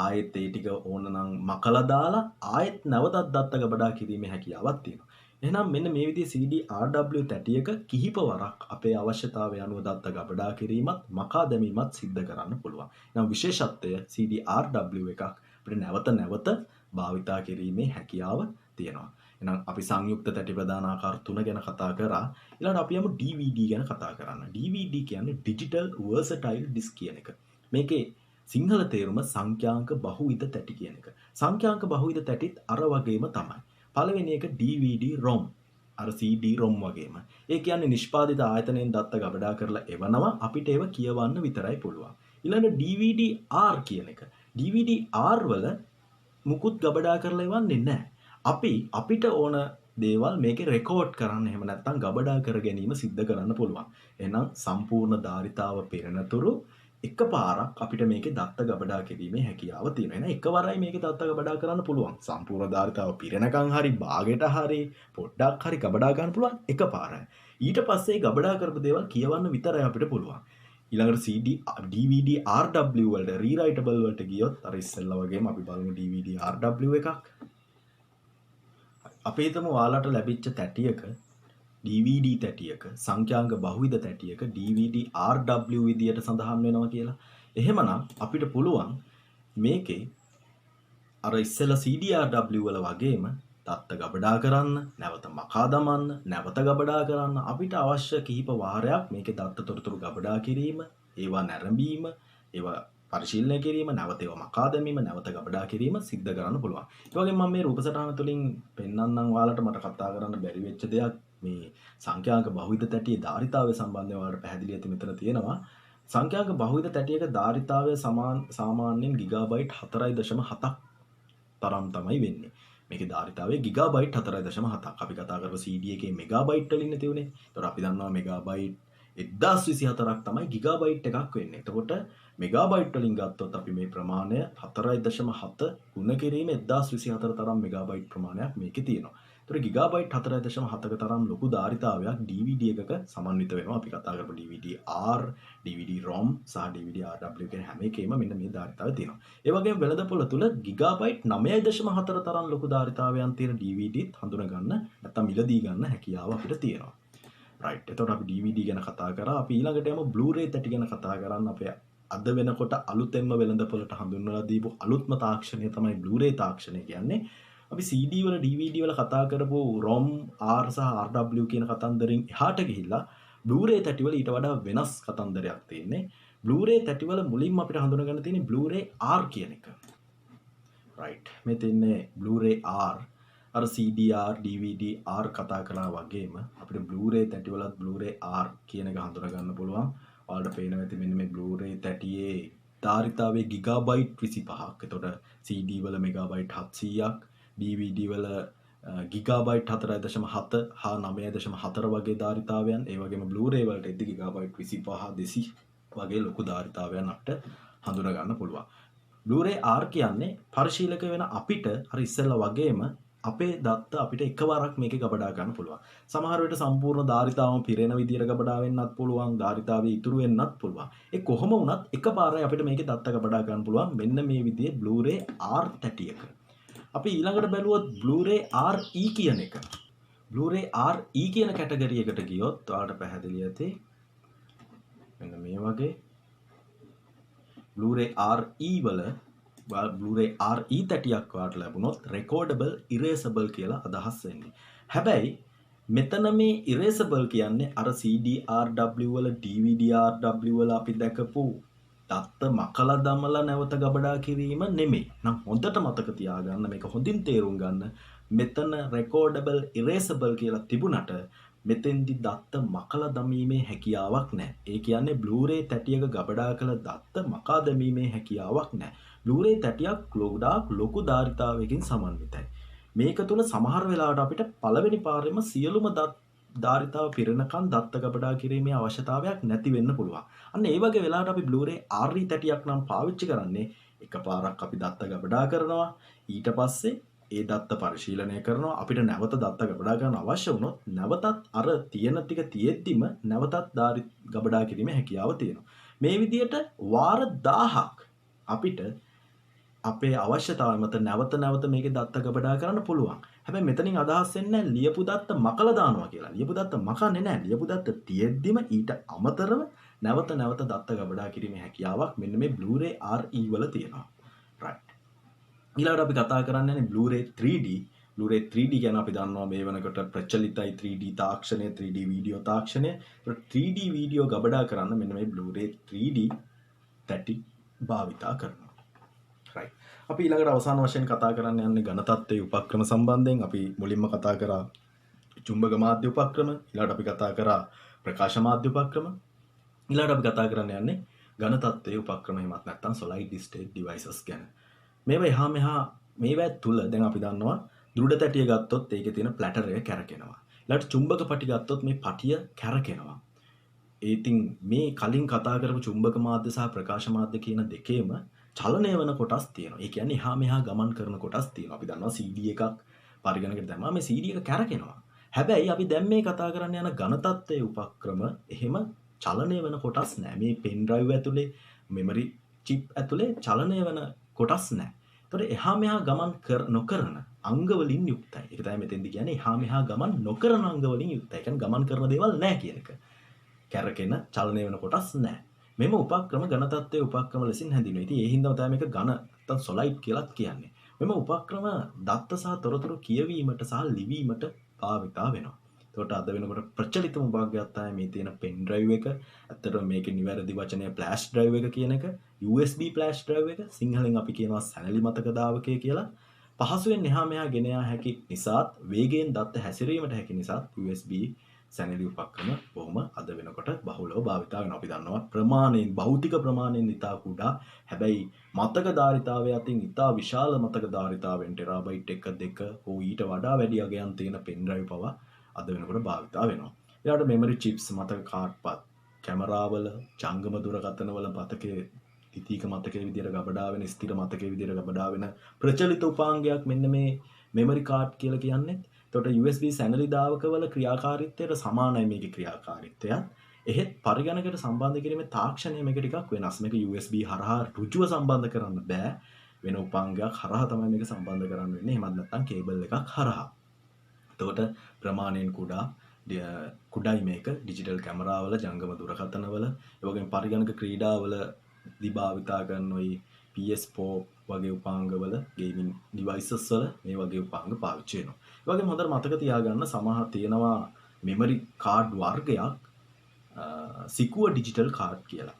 ආයෙත් ඒ ටික ඕන නම් මකලා දාලා ආයෙත් නැවතත් දත්ත ගබඩා කිරීමේ හැකියාවක් තියෙනවා. එහෙනම් මෙන්න මේ විදිහේ CD-RW තැටියක කිහිප වරක් අපේ අවශ්‍යතාවය අනුව දත්ත ගබඩා කිරීමත් මකා දැමීමත් සිද්ධ කරන්න පුළුවන්. එහෙනම් විශේෂත්වය CD-RW එකක් අපිට නැවත භාවිතා කිරීමේ හැකියාව තියෙනවා. එහෙනම් අපි සංයුක්ත තැටි ප්‍රධාන ආකාර 3 ගැන කතා කරා. ඊළඟට අපි යමු DVD ගැන කතා කරන්න. DVD කියන්නේ Digital Versatile Disk කියන එක. මේකේ සිංහල තේරුම සංඛ්‍යාංක බහුවිධ තැටි කියන එක. සංඛ්‍යාංක බහුවිධ තැටිත් අර වගේම තමයි. පළවෙනි එක DVD-ROM. අර CD-ROM වගේම. ඒ කියන්නේ නිෂ්පාදිත ආයතනයෙන් දත්ත ගබඩා කරලා එවනවා අපිට ඒව කියවන්න විතරයි පුළුවන්. ඊළඟ DVD-R කියන එක. DVD-R වල මුකුත් ගබඩා කරලා එවන්නේ නැහැ. අපිට ඕන දේවල් මේකේ රෙකෝඩ් කරන්න එහෙම නැත්නම් ගබඩා කර ගැනීම සිද්ධ කරන්න පුළුවන්. එහෙනම් සම්පූර්ණ ධාරිතාව පෙරෙනතුරු එකපාරක් අපිට මේකේ දත්ත ගබඩා කිරීමේ හැකියාව තියෙනවා. එහෙනම් එකවරයි මේකේ දත්ත ගබඩා කරන්න පුළුවන්. සම්පූර්ණ ධාරිතාව පිරෙනකන් හරි භාගයට හරි පොඩ්ඩක් හරි ගබඩා ගන්න පුළුවන් එකපාරයි. ඊට පස්සේ ගබඩා කරපු දේවල් කියවන්න විතරයි අපිට පුළුවන්. ඊළඟට CD DVD RW වලට rewritable වලට ගියොත් අර ඉස්සෙල්ලා වගේම අපි බලමු DVD RW එකක්. අපි හිතමු ඔයාලට ලැබිච්ච තැටියක DVD තැටියක සංඛ්‍යාංක බහුවිධ තැටියක DVD RW විදියට සඳහන් වෙනවා කියලා. එහෙමනම් අපිට පුළුවන් මේකේ අර ඉස්සෙල්ලා CD RW වල වගේම දත්ත ගබඩා කරන්න, නැවත මකා දමන්න, නැවත ගබඩා කරන්න අපිට අවශ්‍ය කිහිප වාරයක් මේකේ දත්ත තොරතුරු ගබඩා කිරීම, ඒවා නැරඹීම, ඒවා පරිශීලනය කිරීම, නැවත ඒවා මකා දැමීම, නැවත ගබඩා කිරීම සිද්ධ කරන්න පුළුවන්. ඒ වගේම මම මේ රූපසටහන තුලින් පෙන්වන්නම් ඔයාලට මට කතා කරන්න බැරි වෙච්ච දෙයක් මේ සංඛ්‍යාංක බහුවිධ තැටියේ ධාරිතාවය සම්බන්ධව ඔයාලට පැහැදිලි ඇති මෙතන තියෙනවා. සංඛ්‍යාංක බහුවිධ තැටියක ධාරිතාවය සාමාන්‍යයෙන් ගිගාබයිට් 4.7ක් තරම් තමයි වෙන්නේ. මේකේ ධාරිතාවය ගිගාබයිට් 4.7ක්. අපි කතා කරපු CD එකේ මෙගාබයිට් වලින් තියෙන්නේ. ඒතකොට අපි දන්නවා මෙගාබයිට් 1024ක් තමයි ගිගාබයිට් එකක් වෙන්නේ. එතකොට මෙගාබයිට් වලින් ගත්තොත් අපි මේ ප්‍රමාණය 4.7 ගුණ කිරීම 1024 තරම් මෙගාබයිට් ප්‍රමාණයක් මේකේ තියෙනවා. ඒතකොට ගිගාබයිට් 4.7ක තරම් ලොකු ධාරිතාවයක් DVD එකක සමන්විත වෙනවා. අපි කතා කරපු DVD R, DVD ROM සහ DVD RW කියන හැම එකේම මෙන්න මේ ධාරිතාවය තියෙනවා. ඒ වගේම වෙළඳපොළ තුල ගිගාබයිට් 9.4 තරම් ලොකු ධාරිතාවයන් තියෙන DVDත් හඳුනා ගන්න නැත්නම් මිලදී ගන්න හැකියාව අපිට තියෙනවා. රයිට්. එතකොට අපි DVD ගැන කතා කරා. අපි ඊළඟට යමු Blu-ray තැටි ගැන කතා කරන්න. අපේ අද වෙනකොට අලුතෙන්ම වෙළඳපොළට හඳුන්වලා දීපු අලුත්ම තාක්ෂණය තමයි Blu-ray තාක්ෂණය කියන්නේ. අපි CD වල DVD වල කතා කරපු ROM R සහ RW කියන කතන්දරින් එහාට ගිහිල්ලා Blu-ray තැටි වල ඊට වඩා වෙනස් කතන්දරයක් තියෙන්නේ. Blu-ray තැටි වල මුලින්ම අපිට හඳුනා ගන්න තියෙන්නේ Blu-ray R කියන එක. රයිට්. මේ තියන්නේ Blu-ray R. අර CDR DVD R කතා කරා වගේම අපිට Blu-ray තැටි වලත් Blu-ray R කියන එක හඳුනා ගන්න පුළුවන්. ඔයාලට පේනවා ඇති මෙන්න මේ Blu-ray තැටියේ ධාරිතාවයේ ගිගාබයිට් 25ක්. එතකොට CD වල මෙගාබයිට් 700ක්, DVD වල ගිගාබයිට් 4.7 හා 9.4 වගේ ධාරිතාවයන්. ඒ වගේම Blu-ray වලට එද්දි ගිගාබයිට් 25 200 වගේ ලොකු ධාරිතාවයන් අපිට හඳුනා ගන්න පුළුවන්. Blu-ray R කියන්නේ පරිශීලක වෙන අපිට අර ඉස්සෙල්ලා වගේම අපේ දත්ත අපිට එකවරක් මේකේ ගබඩා ගන්න පුළුවන්. සමහර විට සම්පූර්ණ ධාරිතාවම පිරෙන විදියට ගබඩා වෙන්නත් පුළුවන්, ධාරිතාවේ ඉතුරු වෙන්නත් පුළුවන්. ඒ කොහොම වුණත් එකපාරයි අපිට මේකේ දත්ත ගබඩා ගන්න පුළුවන් මෙන්න මේ විදිහේ Blu-ray R තැටියක. අපි ඊළඟට බැලුවොත් Blu-ray RE කියන එක. Blu-ray RE කියන කැටගරි එකට ගියොත් ඔයාලට පැහැදිලි ඇති මෙන්න මේ වගේ Blu-ray RE වල Blu-ray RE තැටියක් ඔයාලට ලැබුණොත් recordable erasable කියලා අදහස් වෙන්නේ. හැබැයි මෙතන මේ erasable කියන්නේ අර CD RW වල DVD RW වල අපි දැකපු දත්ත මකලා දමලා නැවත ගබඩා කිරීම නෙමෙයි. නම් හොඳට මතක තියාගන්න මේක හොඳින් තේරුම් ගන්න. මෙතන recordable erasable කියලා තිබුණට මෙතෙන්දි දත්ත මකලා දැමීමේ හැකියාවක් නැහැ. ඒ කියන්නේ Blu-ray තැටියක ගබඩා කළ දත්ත මකා දැමීමේ හැකියාවක් නැහැ. Blu-ray තැටියක් ගොඩාක් ලොකු ධාරිතාවයකින් සමන්විතයි. මේක තුල සමහර වෙලාවට අපිට පළවෙනි පාරෙම සියලුම ධාරිතාව පිරෙනකන් දත්ත ගබඩා කිරීමේ අවශ්‍යතාවයක් නැති වෙන්න පුළුවන්. අන්න ඒ වගේ වෙලාවට අපි Blu-ray RE තැටියක් නම් පාවිච්චි කරන්නේ එකපාරක් අපි දත්ත ගබඩා කරනවා. ඊට පස්සේ ඒ දත්ත පරිශීලනය කරනවා. අපිට නැවත දත්ත ගබඩා ගන්න අවශ්‍ය වුණොත් නැවතත් අර තියෙන ටික තියෙද්දිම නැවතත් ගබඩා කිරීමේ හැකියාව තියෙනවා. මේ විදිහට වාර 1000ක් අපිට අපේ අවශ්‍යතාවය මත නැවත මේකේ දත්ත ගබඩා කරන්න පුළුවන්. හැබැයි මෙතනින් අදහස් වෙන්නේ ලියපු දත්ත මකලා දානවා කියලා. ලියපු දත්ත මකන්නේ නැහැ. ලියපු දත්ත තියෙද්දිම ඊට අමතරව නැවත දත්ත ගබඩා කිරීමේ හැකියාවක් මෙන්න මේ Blu-ray RE වල තියෙනවා. right. ඊළඟට අපි කතා කරන්නේ Blu-ray 3D. Blu-ray 3D ගැන අපි දන්නවා මේ වෙනකොට ප්‍රචලිතයි 3D තාක්ෂණය, 3D වීඩියෝ තාක්ෂණය. 3D වීඩියෝ ගබඩා කරන්න මෙන්න මේ Blu-ray 3D තැටි භාවිතා කරනවා. right. අපි ඊළඟට අවසාන වශයෙන් කතා කරන්න යන්නේ ඝන තත්ත්වයේ උපක්‍රම සම්බන්ධයෙන්. අපි මුලින්ම කතා කරා චුම්බක මාධ්‍ය උපක්‍රම. ඊළඟට අපි කතා කරා ප්‍රකාශ මාධ්‍ය උපක්‍රම. ඊළඟට අපි කතා කරන්න යන්නේ ඝන තත්ත්වයේ උපක්‍රම හිමත් නැත්නම් solid state devices ගැන. මේවා එහා මෙහා මේවා තුල දැන් අපි දන්නවා දෘඩ තැටිය ගත්තොත් ඒකේ තියෙන ප්ලැටර් එක කැරකෙනවා. ඊළඟට චුම්බක පටි ගත්තොත් මේ පටිය කැරකෙනවා. ඉතින් මේ කලින් කතා කරපු චුම්බක මාධ්‍ය සහ ප්‍රකාශ මාධ්‍ය කියන දෙකේම චලනය වෙන කොටස් තියෙනවා. ඒ කියන්නේ එහා මෙහා ගමන් කරන කොටස් තියෙනවා. අපි දන්නවා CD එකක් පරිගණකයට දැම්මම මේ CD එක කැරකෙනවා. හැබැයි අපි දැන් මේ කතා කරන්න යන ඝන තත්ත්වයේ උපක්‍රම එහෙම චලනය වෙන කොටස් නැහැ. මේ පෙන් ඩ්‍රයිව් ඇතුලේ මෙමරි චිප් ඇතුලේ චලනය වෙන කොටස් නැහැ. ඒතකොට එහා මෙහා ගමන් නොකරන අංග වලින් යුක්තයි. ඒක තමයි මෙතෙන්දි කියන්නේ එහා මෙහා ගමන් නොකරන අංග වලින් යුක්තයි. ඒ කියන්නේ ගමන් කරන දේවල් නැහැ කියන එක. කැරකෙන චලනය වෙන කොටස් නැහැ. මෙම උපක්‍රම ඝන තත්ත්වයේ උපක්‍රම ලෙසින් හැඳින්වෙනවා. ඉතින් ඒ හින්දාම තමයි මේක ඝන නැත්නම් සොලයිඩ් කියලාත් කියන්නේ. මෙම උපක්‍රම දත්ත සහ තොරතුරු කියවීමට සහ ලිවීමට භාවිතා වෙනවා. එතකොට අද වෙනකොට ප්‍රචලිතම උපකරණයක් තමයි මේ තියෙන පෙන් ඩ්‍රයිව් එක. ඇත්තටම මේකේ නිවැරදි වචනය ෆ්ලෑෂ් ඩ්‍රයිව් එක කියන එක. USB ෆ්ලෑෂ් ඩ්‍රයිව් එක. සිංහලෙන් අපි කියනවා සැනලි මතක දාවකය කියලා. පහසුවෙන් එහා මෙහා ගෙන යා හැකි නිසාත් වේගයෙන් දත්ත හැසිරීමට හැකි නිසාත් USB සැනලි උපක්‍රම බොහොම අද වෙනකොට බහුලව භාවිතා වෙනවා. අපි දන්නවා ප්‍රමාණයෙන් භෞතික ප්‍රමාණයෙන් ඉතා කුඩා හැබැයි මතක ධාරිතාවය අතින් ඉතා විශාල මතක ධාරිතාවෙන් ටෙරාබයිට් 1 2 හෝ ඊට වඩා වැඩි අගයන් තියෙන පෙන් ඩ්‍රයිව් පවා අද වෙනකොට භාවිතා වෙනවා. ඊළඟට මෙමරි චිප්ස් මතක කාඩ්පත් කැමරාවල ජංගම දුරකථනවල මතකයේ තිතීක මතකයේ විදියට ගබඩා වෙන ස්ථිර මතකයේ විදියට ගබඩා වෙන ප්‍රචලිත උපාංගයක් මෙන්න මේ මෙමරි කාඩ් කියලා කියන්නේ. එතකොට USB සැනලි දාවකවල ක්‍රියාකාරීත්වයට සමානයි මේකේ ක්‍රියාකාරීත්වයත්. එහෙත් පරිගණකයට සම්බන්ධ කිරීමේ තාක්ෂණය මේක ටිකක් වෙනස්. මේක USB හරහා ඍජුව සම්බන්ධ කරන්න බෑ. වෙන උපාංගයක් හරහා තමයි මේක සම්බන්ධ කරන්න වෙන්නේ. එහෙමත් නැත්නම් කේබල් එකක් හරහා. එතකොට ප්‍රමාණයෙන් කුඩායි මේක ඩිජිටල් කැමරාවල ජංගම දුරකථනවල ඒ වගේම පරිගණක ක්‍රීඩාවල දිභාවිතා කරන ওই PS4 වගේ උපාංගවල ගේමින් ඩිවයිසස් වල මේ වගේ උපාංග පාවිච්චි වෙනවා. ඒ වගේම හොඳට මතක තියාගන්න සමහර තියෙනවා මෙමරි කාඩ් වර්ගයක් සිකුව ඩිජිටල් කාඩ් කියලා.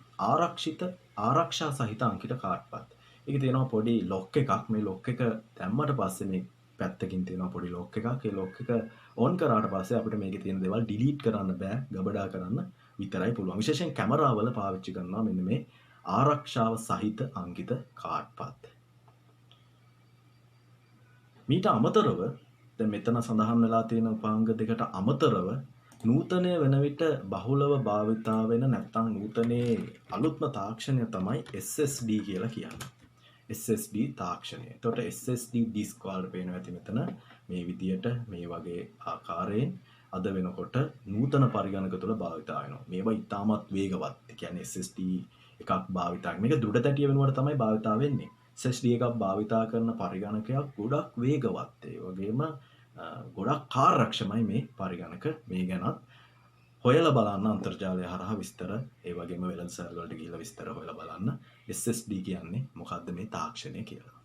ආරක්ෂා සහිත අංකිත කාඩ්පත්. ඒකේ තියෙනවා පොඩි ලොක් එකක්. මේ ලොක් එක දැම්මට පස්සේ මේ පැත්තකින් තියෙනවා පොඩි ලොක් එකක්. ඒ ලොක් එක ඔන් කරාට පස්සේ අපිට මේකේ තියෙන දේවල් ඩිලීට් කරන්න බෑ. ගබඩා කරන්න විතරයි පුළුවන්. විශේෂයෙන් කැමරාවල පාවිච්චි කරනවා මෙන්න මේ ආරක්ෂාව සහිත අංකිත කාඩ්පත්. මීට අමතරව දැන් මෙතන සඳහන් වෙලා තියෙන උපාංග දෙකට අමතරව නූතනය වෙන විට බහුලව භාවිතා වෙන නැත්නම් නූතනයේ අලුත්ම තාක්ෂණය තමයි SSD කියලා කියන්නේ. SSD තාක්ෂණය. එතකොට SSD ඩිස්ක් වලට පේනවා ඇති මෙතන මේ විදියට මේ වගේ ආකාරයෙන් අද වෙනකොට නූතන පරිගණක තුළ භාවිතා වෙනවා. මේවා ඉතාමත් වේගවත්. ඒ කියන්නේ SSD එකක් භාවිතා මේක දෘඩ තැටිය වෙනුවට තමයි භාවිතා වෙන්නේ. SSD එකක් භාවිතා කරන පරිගණකයක් ගොඩක් වේගවත්. ඒ වගේම ගොඩක් කාර්යක්ෂමයි මේ පරිගණක. මේ ගැනත් හොයලා බලන්න අන්තර්ජාලය හරහා විස්තර ඒ වගේම වෙළඳ සැල් වලට ගිහිල්ලා විස්තර හොයලා බලන්න SSD කියන්නේ මොකක්ද මේ තාක්ෂණය කියලා.